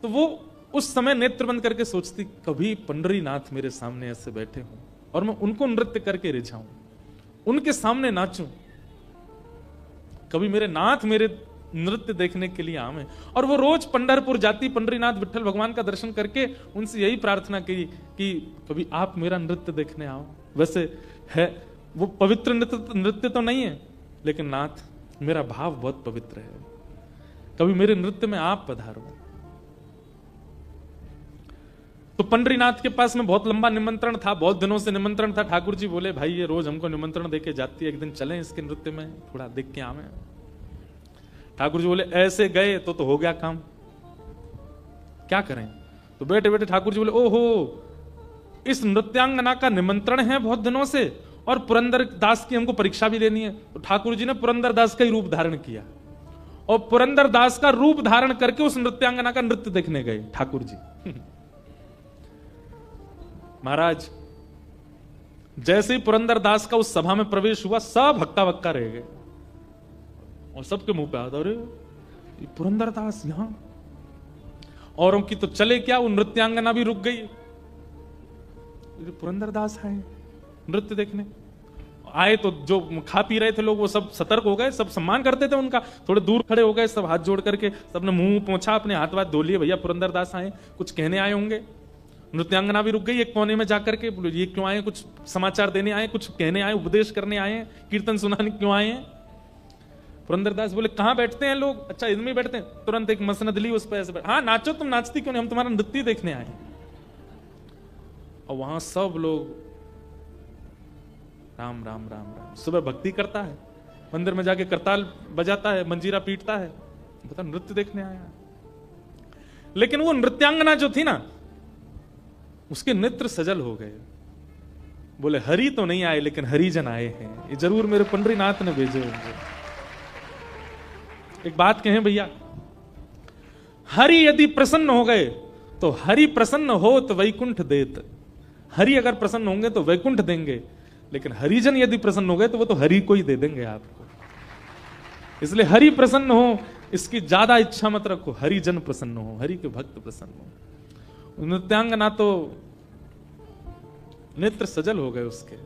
तो वो उस समय नेत्र बंद करके सोचती कभी पंडरीनाथ मेरे सामने ऐसे बैठे हो, और मैं उनको नृत्य करके रिझाऊं, उनके सामने नाचूं। कभी मेरे नाथ मेरे नृत्य देखने के लिए आवे। और वो रोज पंढरपुर जाती, पंडरीनाथ विठल भगवान का दर्शन करके उनसे यही प्रार्थना की कि कभी आप मेरा नृत्य देखने आओ। वैसे है वो पवित्र नृत्य तो नहीं है, लेकिन नाथ मेरा भाव बहुत पवित्र है, कभी मेरे नृत्य में आप पधारो। तो पंडरीनाथ के पास में बहुत लंबा निमंत्रण था, बहुत दिनों से निमंत्रण था। ठाकुर जी बोले भाई ये रोज हमको निमंत्रण देके जाती है, एक दिन चलें इसके नृत्य में, थोड़ा देख के आवे। ठाकुर जी बोले ऐसे गए तो हो गया काम, क्या करें। तो बैठे बैठे ठाकुर जी बोले ओहो इस नृत्यांगना का निमंत्रण है बहुत दिनों से, और पुरंदर दास की हमको परीक्षा भी देनी है। तो ठाकुर जी ने पुरंदर दास का ही रूप धारण किया और पुरंदर दास का रूप धारण करके उस नृत्यांगना का नृत्य देखने गए ठाकुर जी। महाराज जैसे ही पुरंदर दास का उस सभा में प्रवेश हुआ, सब हक्का बक्का रह गए और सबके मुंह पे आता अरे पुरंदर दास यहां। औरों की तो चले क्या, वो नृत्यांगना भी रुक गई। पुरंदर दास आए नृत्य देखने, आए तो जो खा पी रहे थे लोग वो सब सतर्क हो गए, सब सम्मान करते थे उनका, थोड़े दूर खड़े हो गए, सब हाथ जोड़ करके सबने मुंह पोंछा, अपने हाथ वाथ धो लिए, भैया पुरंदर दास आए, कुछ कहने आए होंगे। नृत्यांगना भी रुक गई एक कोने में जाकर के, बोले ये क्यों आए, कुछ समाचार देने आए, कुछ कहने आए, उपदेश करने आए, कीर्तन सुनाने क्यों आए हैं। पुरंदर दास बोले कहां बैठते हैं लोग, अच्छा इनमें बैठते हैं। तुरंत एक मसनद ली उस पर ऐसे हाँ नाचो, तुम नाचती क्यों नहीं, हम तुम्हारा नृत्य देखने आए। और वहां सब लोग राम राम राम राम, सुबह भक्ति करता है, मंदिर में जाके करताल बजाता है, मंजीरा पीटता है, बता नृत्य देखने आया। लेकिन वो नृत्यांगना जो थी ना, उसके नेत्र सजल हो गए। बोले हरि तो नहीं आए लेकिन हरिजन आए हैं, ये जरूर मेरे पंडरीनाथ ने भेजे होंगे। एक बात कहें भैया, हरि यदि प्रसन्न हो गए तो हरि प्रसन्न हो तो वैकुंठ देत। हरि अगर प्रसन्न होंगे तो वैकुंठ देंगे, लेकिन हरिजन यदि प्रसन्न हो गए तो वो तो हरि को ही दे देंगे आपको। इसलिए हरि प्रसन्न हो इसकी ज्यादा इच्छा मत रखो, हरिजन प्रसन्न हो, हरि के भक्त प्रसन्न हो। नृत्यांगना तो नेत्र सजल हो गए उसके,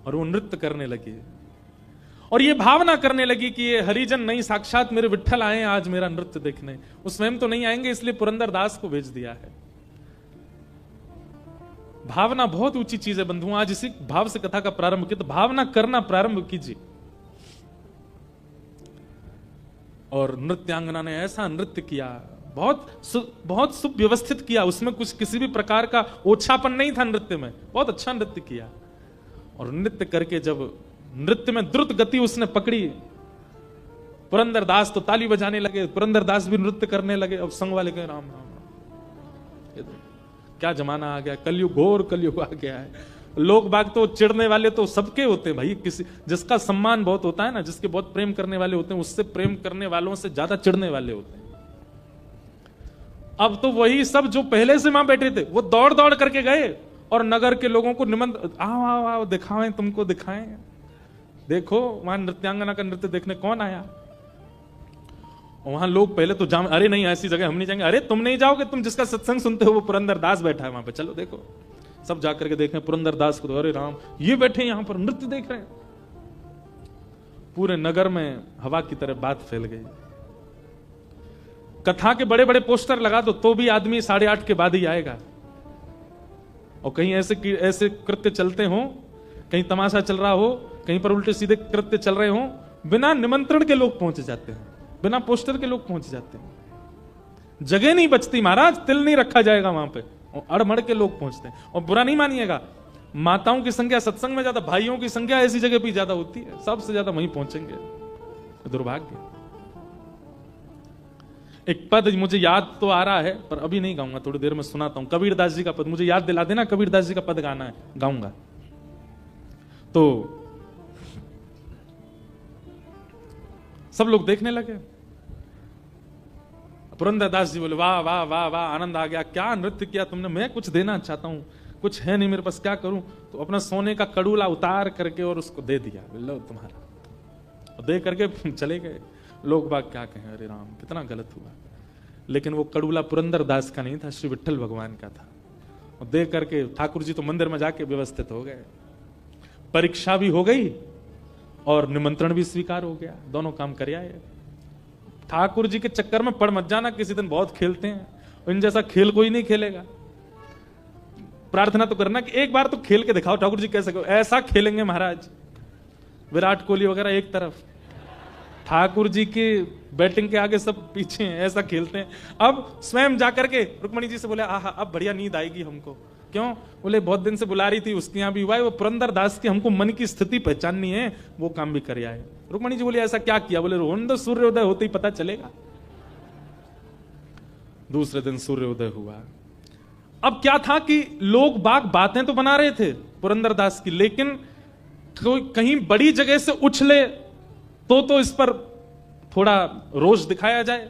और वो नृत्य करने लगी और ये भावना करने लगी कि ये हरिजन नहीं, साक्षात मेरे विठ्ठल आए आज मेरा नृत्य देखने। वो स्वयं तो नहीं आएंगे, इसलिए पुरंदर दास को भेज दिया है। भावना बहुत ऊंची चीज है बंधुओं, आज इसी भाव से कथा का प्रारंभ किया, तो भावना करना प्रारंभ कीजिए। और नृत्यांगना ने ऐसा नृत्य किया, बहुत सुव्यवस्थित किया, उसमें कुछ किसी भी प्रकार का ओछापन नहीं था नृत्य में, बहुत अच्छा नृत्य किया। और नृत्य करके जब नृत्य में द्रुत गति उसने पकड़ी, पुरंदर दास तो ताली बजाने लगे, पुरंदर दास भी नृत्य करने लगे। अब संग वाले कहे राम राम, ये क्या जमाना आ गया, कलयुग, घोर कलयुग आ गया है। लोग बाग तो चिढ़ने वाले तो सबके होते हैं भाई, किसी जिसका सम्मान बहुत होता है ना, जिसके बहुत प्रेम करने वाले होते हैं, उससे प्रेम करने वालों से ज्यादा चिढ़ने वाले होते हैं। अब तो वही सब जो पहले से वहां बैठे थे वो दौड़ दौड़ करके गए और नगर के लोगों को निमंत्रण, आओ आओ आओ दिखाएं, तुमको दिखाएं, देखो वहां नृत्यांगना का नृत्य देखने कौन आया। और वहां लोग पहले तो जाम, अरे नहीं ऐसी जगह हम नहीं जाएंगे, अरे तुम नहीं जाओगे, तुम जिसका सत्संग सुनते हो वो पुरंदर दास बैठा है वहां पे, चलो देखो। सब जाकर के देखें पुरंदर दास को, तो अरे राम ये बैठे यहां पर नृत्य देख रहे हैं। पूरे नगर में हवा की तरह बात फैल गई। कथा के बड़े बड़े पोस्टर लगा दो तो भी आदमी 8:30 के बाद ही आएगा। और कहीं ऐसे कृत्य चलते हो, कहीं तमाशा चल रहा हो, कहीं पर उल्टे सीधे कृत्य चल रहे हो, बिना निमंत्रण के लोग पहुंच जाते हैं, बिना पोस्टर के लोग पहुंच जाते हैं। जगह नहीं बचती महाराज, तिल नहीं रखा जाएगा वहां पे, और अड़मड़ के लोग पहुंचते हैं। और बुरा नहीं मानिएगा, माताओं की संख्या सत्संग में ज्यादा, भाइयों की संख्या ऐसी जगह भी ज्यादा होती है, सबसे ज्यादा वहीं पहुंचेंगे। दुर्भाग्य। एक पद मुझे याद तो आ रहा है पर अभी नहीं गाऊंगा, थोड़ी देर में सुनाता हूं। कबीरदास जी का पद मुझे याद दिला देना, कबीरदास जी का पद गाना है, गाऊंगा। तो सब लोग देखने लगे। पुरंदर दास जी बोले वाह वाह वाह वाह, आनंद आ गया, क्या नृत्य किया तुमने, मैं कुछ देना चाहता हूं, कुछ है नहीं मेरे पास, क्या करूं। तो अपना सोने का कड़ूला उतार करके और उसको दे दिया, लो तुम्हारा, और दे करके चले गए। लोग बाग क्या कहें, अरे राम कितना गलत हुआ। लेकिन वो कड़ूला पुरंदर दास का नहीं था, श्री विठ्ठल भगवान का था। और देख करके ठाकुर जी तो मंदिर में जाके व्यवस्थित हो गए, परीक्षा भी हो गई और निमंत्रण भी स्वीकार हो गया, दोनों काम कर आए। ठाकुर जी के चक्कर में पड़ मत जाना, किसी दिन बहुत खेलते हैं, इन जैसा खेल कोई नहीं खेलेगा। प्रार्थना तो करना कि एक बार तो खेल के दिखाओ ठाकुर जी कैसे, ऐसा खेलेंगे महाराज। विराट कोहली वगैरह एक तरफ, ठाकुर जी की बैटिंग के आगे सब पीछे हैं, ऐसा खेलते हैं। अब स्वयं जाकर के रुक्मणी जी से बोले आहा अब बढ़िया नींद आएगी हमको। क्यों? बोले बहुत दिन से बुला रही थी, उसके यहाँ भी हुआ है, वो पुरंदर दास की हमको मन की स्थिति पहचाननी है, वो काम भी कर आए। रुक्मणी जी बोले ऐसा क्या किया? बोले रोहन दो, सूर्योदय होते ही पता चलेगा। दूसरे दिन सूर्योदय हुआ। अब क्या था कि लोग बाग बातें तो बना रहे थे पुरंदर दास की, लेकिन कोई कहीं बड़ी जगह से उछले तो इस पर थोड़ा रोष दिखाया जाए।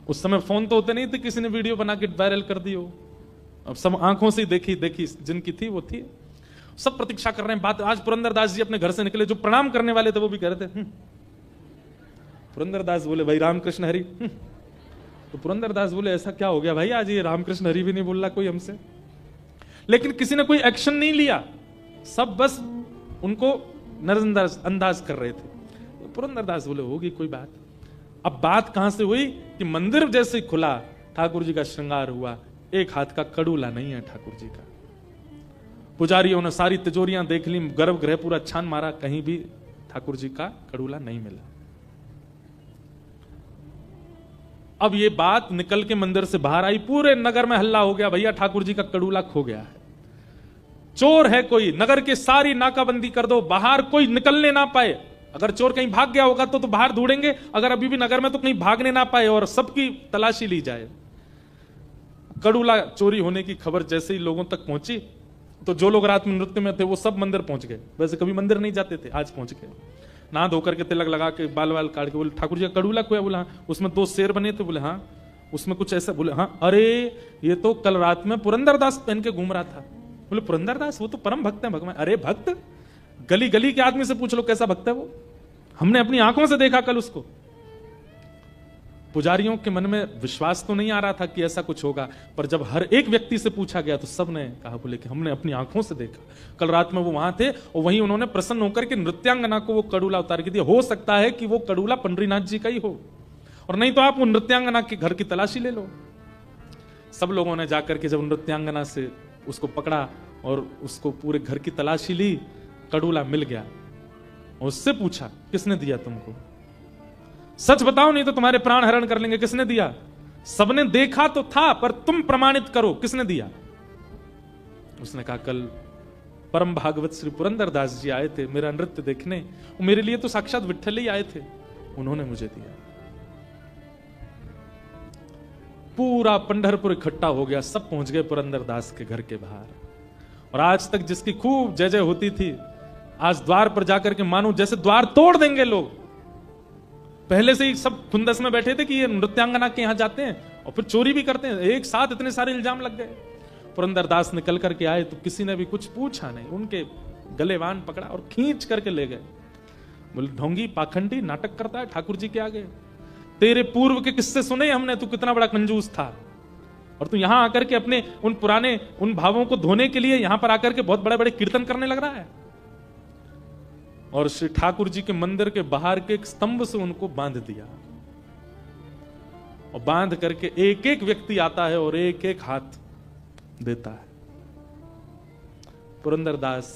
उस समय फोन तो होते नहीं थे, किसी ने वीडियो बना के वायरल कर दी हो। अब सब आंखों से देखी जिनकी थी वो थी, सब प्रतीक्षा कर रहे हैं बात। आज पुरंदर दास जी अपने घर से निकले, जो प्रणाम करने वाले थे वो भी कह रहे थे पुरंदर दास बोले भाई रामकृष्ण हरि। तो पुरंदर दास बोले ऐसा क्या हो गया भाई, आज ये रामकृष्ण हरि भी नहीं बोल रहा कोई हमसे। लेकिन किसी ने कोई एक्शन नहीं लिया, सब बस उनको नजरअंदाज कर रहे थे। पुरंदर दास बोले होगी कोई बात। अब बात कहां से हुई कि मंदिर जैसे खुला, ठाकुर जी का श्रृंगार हुआ, एक हाथ का कड़ूला नहीं है ठाकुर जी का। पुजारियों ने सारी तिजोरियां देख ली, गर्भगृह पूरा छान मारा, कहीं भी ठाकुर जी का कड़ूला नहीं मिला। अब ये बात निकल के मंदिर से बाहर आई, पूरे नगर में हल्ला हो गया, भैया ठाकुर जी का कड़ूला खो गया है, चोर है कोई, नगर के सारी नाकाबंदी कर दो, बाहर कोई निकलने ना पाए। अगर चोर कहीं भाग गया होगा तो बाहर ढूंढेंगे, अगर अभी भी नगर में तो कहीं भागने ना पाए और सबकी तलाशी ली जाए। कड़ूला चोरी होने की खबर जैसे ही लोगों तक पहुंची तो जो लोग रात में नृत्य में थे वो सब मंदिर पहुंच गए। वैसे कभी मंदिर नहीं जाते थे, आज पहुंच गए। नहा धोकर के तिलक लगा के बाल वाल काट के बोले ठाकुर जी का कड़ूला खोया। बोला हाँ। उसमें 2 शेर बने थे। बोले हाँ। उसमें कुछ ऐसा? बोले हाँ। अरे ये तो कल रात में पुरंदर दास पहन के घूम रहा था। बोले पुरंदर दास वो तो परम भक्त है भगवान। अरे भक्त? गली गली के आदमी से पूछ लो कैसा भक्त है वो, हमने अपनी आंखों से देखा कल उसको। पुजारियों के मन में विश्वास तो नहीं आ रहा था कि ऐसा कुछ होगा, पर जब हर एक व्यक्ति से पूछा गया तो सबने कहा, बोले कि हमने अपनी आंखों से देखा, कल रात में वो वहां थे और वहीं उन्होंने प्रसन्न होकर के नृत्यांगना को वो कड़ूला उतार के दिया। हो सकता है कि वो कड़ूला पंडरीनाथ जी का ही हो, और नहीं तो आप वो नृत्यांगना के घर की तलाशी ले लो। सब लोगों ने जाकर के जब नृत्यांगना से उसको पकड़ा और उसको पूरे घर की तलाशी ली, कड़ूला मिल गया। उससे पूछा किसने दिया तुमको, सच बताओ नहीं तो तुम्हारे प्राण हरण कर लेंगे। किसने दिया? सबने देखा तो था, पर तुम प्रमाणित करो किसने दिया। उसने कहा कल परम भागवत श्री पुरंदर दास जी आए थे मेरा नृत्य देखने, मेरे लिए तो साक्षात विट्ठल ही आए थे, उन्होंने मुझे दिया। पूरा पंढरपुर इकट्ठा हो गया, सब पहुंच गए पुरंदर दास के घर के बाहर। और आज तक जिसकी खूब जय जय होती थी, आज द्वार पर जाकर के मानो जैसे द्वार तोड़ देंगे लोग। पहले से ही सब खुंदस में बैठे थे कि ये नृत्यांगना के यहां जाते हैं और फिर चोरी भी करते हैं। एक साथ इतने सारे इल्जाम लग गए। पुरंदर दास निकल करके आए तो किसी ने भी कुछ पूछा नहीं, उनके गले वान पकड़ा और खींच करके ले गए। बोले ढोंगी पाखंडी नाटक करता है ठाकुर जी के आगे, तेरे पूर्व के किस्से सुने हमने, तू कितना बड़ा कंजूस था, और तू यहां आकर के अपने उन पुराने उन भावों को धोने के लिए यहां पर आकर के बहुत बड़े बड़े कीर्तन करने लग रहा है। और श्री ठाकुर जी के मंदिर के बाहर के एक स्तंभ से उनको बांध दिया, और बांध करके एक एक व्यक्ति आता है और एक एक हाथ देता है। पुरंदर दास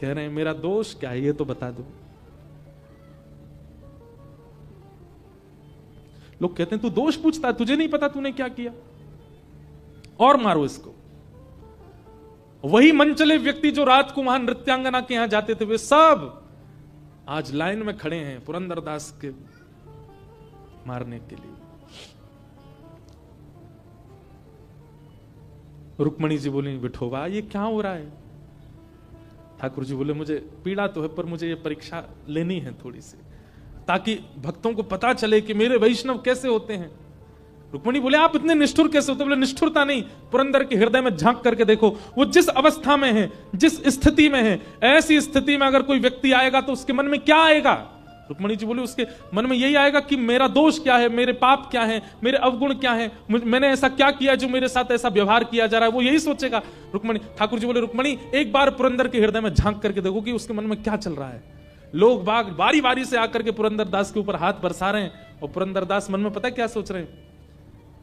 कह रहे हैं मेरा दोष क्या है ये तो बता दो। लोग कहते हैं तू दोष पूछता है, तुझे नहीं पता तूने क्या किया, और मारो इसको। वही मनचले व्यक्ति जो रात को वहां नृत्यांगना के यहां जाते थे, वे सब आज लाइन में खड़े हैं पुरंदर दास के मारने के लिए। रुक्मणी जी बोली विठोबा ये क्या हो रहा है? ठाकुर जी बोले मुझे पीड़ा तो है, पर मुझे ये परीक्षा लेनी है थोड़ी सी, ताकि भक्तों को पता चले कि मेरे वैष्णव कैसे होते हैं। रुक्मणी बोले आप इतने निष्ठुर कैसे होते? बोले निष्ठुरता नहीं, पुरंदर के हृदय में झांक करके देखो, वो जिस अवस्था में है, जिस स्थिति में है, ऐसी स्थिति में अगर कोई व्यक्ति आएगा तो उसके मन में क्या आएगा? रुक्मणी जी बोले उसके मन में यही आएगा कि मेरा दोष क्या है, मेरे पाप क्या है, मेरे अवगुण क्या है, मैंने ऐसा क्या किया जो मेरे साथ ऐसा व्यवहार किया जा रहा है, वो यही सोचेगा। रुक्मणी, ठाकुर जी बोले रुक्मणी एक बार पुरंदर के हृदय में झांक करके देखो कि उसके मन में क्या चल रहा है। लोग बाग बारी बारी से आकर के पुरंदर दास के ऊपर हाथ बरसा रहे हैं और पुरंदर दास मन में पता क्या सोच रहे हैं,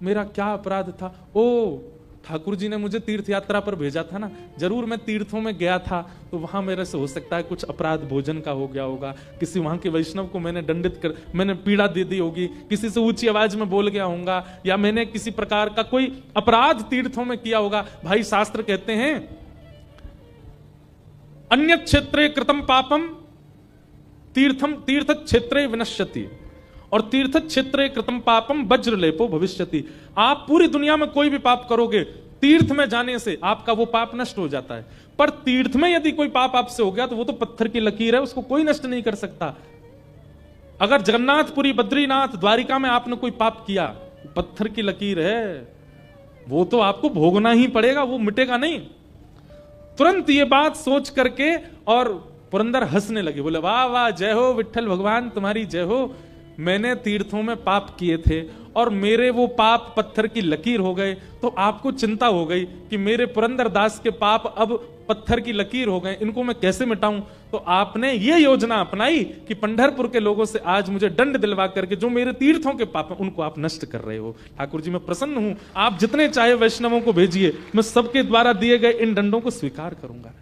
मेरा क्या अपराध था, ओ ठाकुर जी ने मुझे तीर्थ यात्रा पर भेजा था ना, जरूर मैं तीर्थों में गया था तो वहां मेरे से हो सकता है कुछ अपराध भोजन का हो गया होगा, किसी वहां के वैष्णव को मैंने मैंने पीड़ा दे दी होगी, किसी से ऊंची आवाज में बोल गया होऊंगा, या मैंने किसी प्रकार का कोई अपराध तीर्थों में किया होगा। भाई शास्त्र कहते हैं अन्य क्षेत्रे कृतम पापम तीर्थ क्षेत्रे विनश्यति और तीर्थ क्षेत्रे कृतम पापम वज्रलेपो भविष्यति। आप पूरी दुनिया में कोई भी पाप करोगे, तीर्थ में जाने से आपका वो पाप नष्ट हो जाता है, पर तीर्थ में यदि कोई पाप आपसे हो गया तो वो तो पत्थर की लकीर है, उसको कोई नष्ट नहीं कर सकता। अगर जगन्नाथपुरी, बद्रीनाथ, द्वारिका में आपने कोई पाप किया, पत्थर की लकीर है, वो तो आपको भोगना ही पड़ेगा, वो मिटेगा नहीं। तुरंत ये बात सोच करके और पुरंदर हंसने लगे, बोले वाह वाह, जय हो विठ्ठल भगवान, तुम्हारी जय हो। मैंने तीर्थों में पाप किए थे और मेरे वो पाप पत्थर की लकीर हो गए, तो आपको चिंता हो गई कि मेरे पुरंदर दास के पाप अब पत्थर की लकीर हो गए, इनको मैं कैसे मिटाऊं। तो आपने ये योजना अपनाई कि पंढरपुर के लोगों से आज मुझे दंड दिलवा करके जो मेरे तीर्थों के पाप हैं उनको आप नष्ट कर रहे हो। ठाकुर जी मैं प्रसन्न हूं, आप जितने चाहे वैष्णवों को भेजिए, मैं सबके द्वारा दिए गए इन दंडों को स्वीकार करूंगा।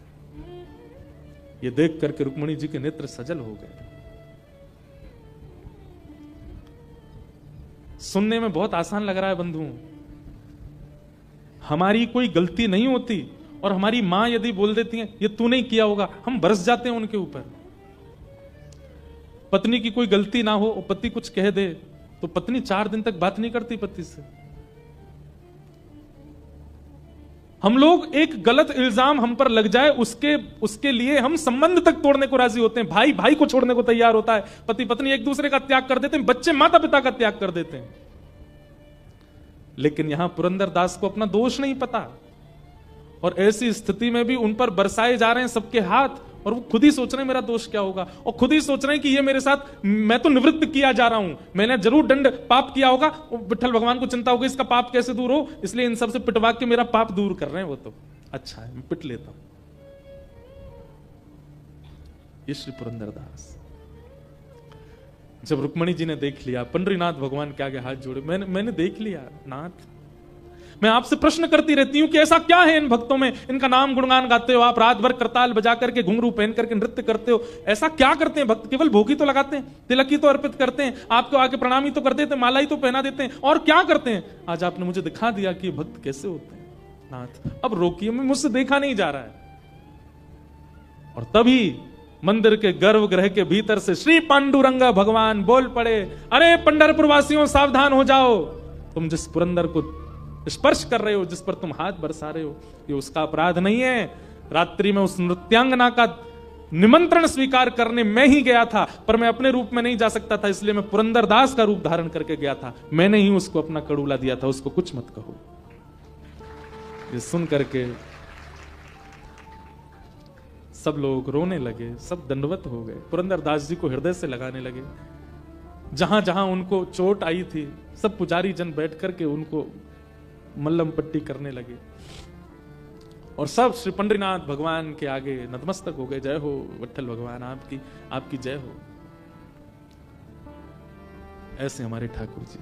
ये देख करके रुक्मणी जी के नेत्र सजल हो गए। सुनने में बहुत आसान लग रहा है बंधुओं, हमारी कोई गलती नहीं होती और हमारी मां यदि बोल देती है ये तू नहीं किया होगा, हम बरस जाते हैं उनके ऊपर। पत्नी की कोई गलती ना हो और पति कुछ कह दे तो पत्नी 4 दिन तक बात नहीं करती पति से। हम लोग एक गलत इल्जाम हम पर लग जाए उसके लिए हम संबंध तक तोड़ने को राजी होते हैं, भाई भाई को छोड़ने को तैयार होता है, पति पत्नी एक दूसरे का त्याग कर देते हैं, बच्चे माता पिता का त्याग कर देते हैं। लेकिन यहां पुरंदर दास को अपना दोष नहीं पता और ऐसी स्थिति में भी उन पर बरसाए जा रहे हैं सबके हाथ, और वो खुद ही सोच रहे हैं मेरा दोष क्या होगा, और खुद ही सोच रहे हैं कि ये मेरे साथ, मैं तो निवृत्त किया जा रहा हूं, मैंने जरूर दंड पाप किया होगा, विठ्ठल भगवान को चिंता होगी इसका पाप कैसे दूर हो, इसलिए इन सबसे पिटवा के मेरा पाप दूर कर रहे हैं। वो तो अच्छा है, मैं पिट लेता हूं। ये श्री पुरंदरदास जब रुक्मणी जी ने देख लिया, पंडरीनाथ भगवान के आगे हाथ जोड़े, मैंने देख लिया नाथ, मैं आपसे प्रश्न करती रहती हूं कि ऐसा क्या है इन भक्तों में, इनका नाम गुणगान गाते हो आप, रात भर करताल बजा करके घुंघरू पहन करके नृत्य करते हो, ऐसा क्या करते हैं भक्त? केवल भोगी तो लगाते हैं, तिलक ही तो अर्पित करते हैं, आपको आके प्रणाम ही तो कर देते हैं, माला ही तो पहना देते हैं, और क्या करते हैं? आज आपने मुझे दिखा दिया कि भक्त कैसे होते हैं नाथ, अब रोकिए, मैं मुझसे देखा नहीं जा रहा है। और तभी मंदिर के गर्भगृह के भीतर से श्री पांडुरंग भगवान बोल पड़े, अरे पंढरपुर वासियों सावधान हो जाओ, तुम जिस पुरंदर को स्पर्श कर रहे हो, जिस पर तुम हाथ बरसा रहे हो, ये उसका अपराध नहीं है। रात्रि में उस नृत्यांगना का निमंत्रण स्वीकार करने मैं ही गया था, पर मैं अपने रूप में नहीं जा सकता था, इसलिए मैं पुरंदर दास का रूप धारण करके गया था, मैंने ही उसको अपना कड़ूला दिया था, उसको कुछ मत कहो। ये सुन करके सब लोग रोने लगे, सब दंडवत हो गए, पुरंदर दास जी को हृदय से लगाने लगे। जहां जहां उनको चोट आई थी सब पुजारी जन बैठ करके उनको मल्लम पट्टी करने लगे और सब श्री पंडरीनाथ भगवान के आगे नतमस्तक हो गए। जय हो विठ्ठल भगवान, आपकी जय हो। ऐसे हमारे ठाकुर जी।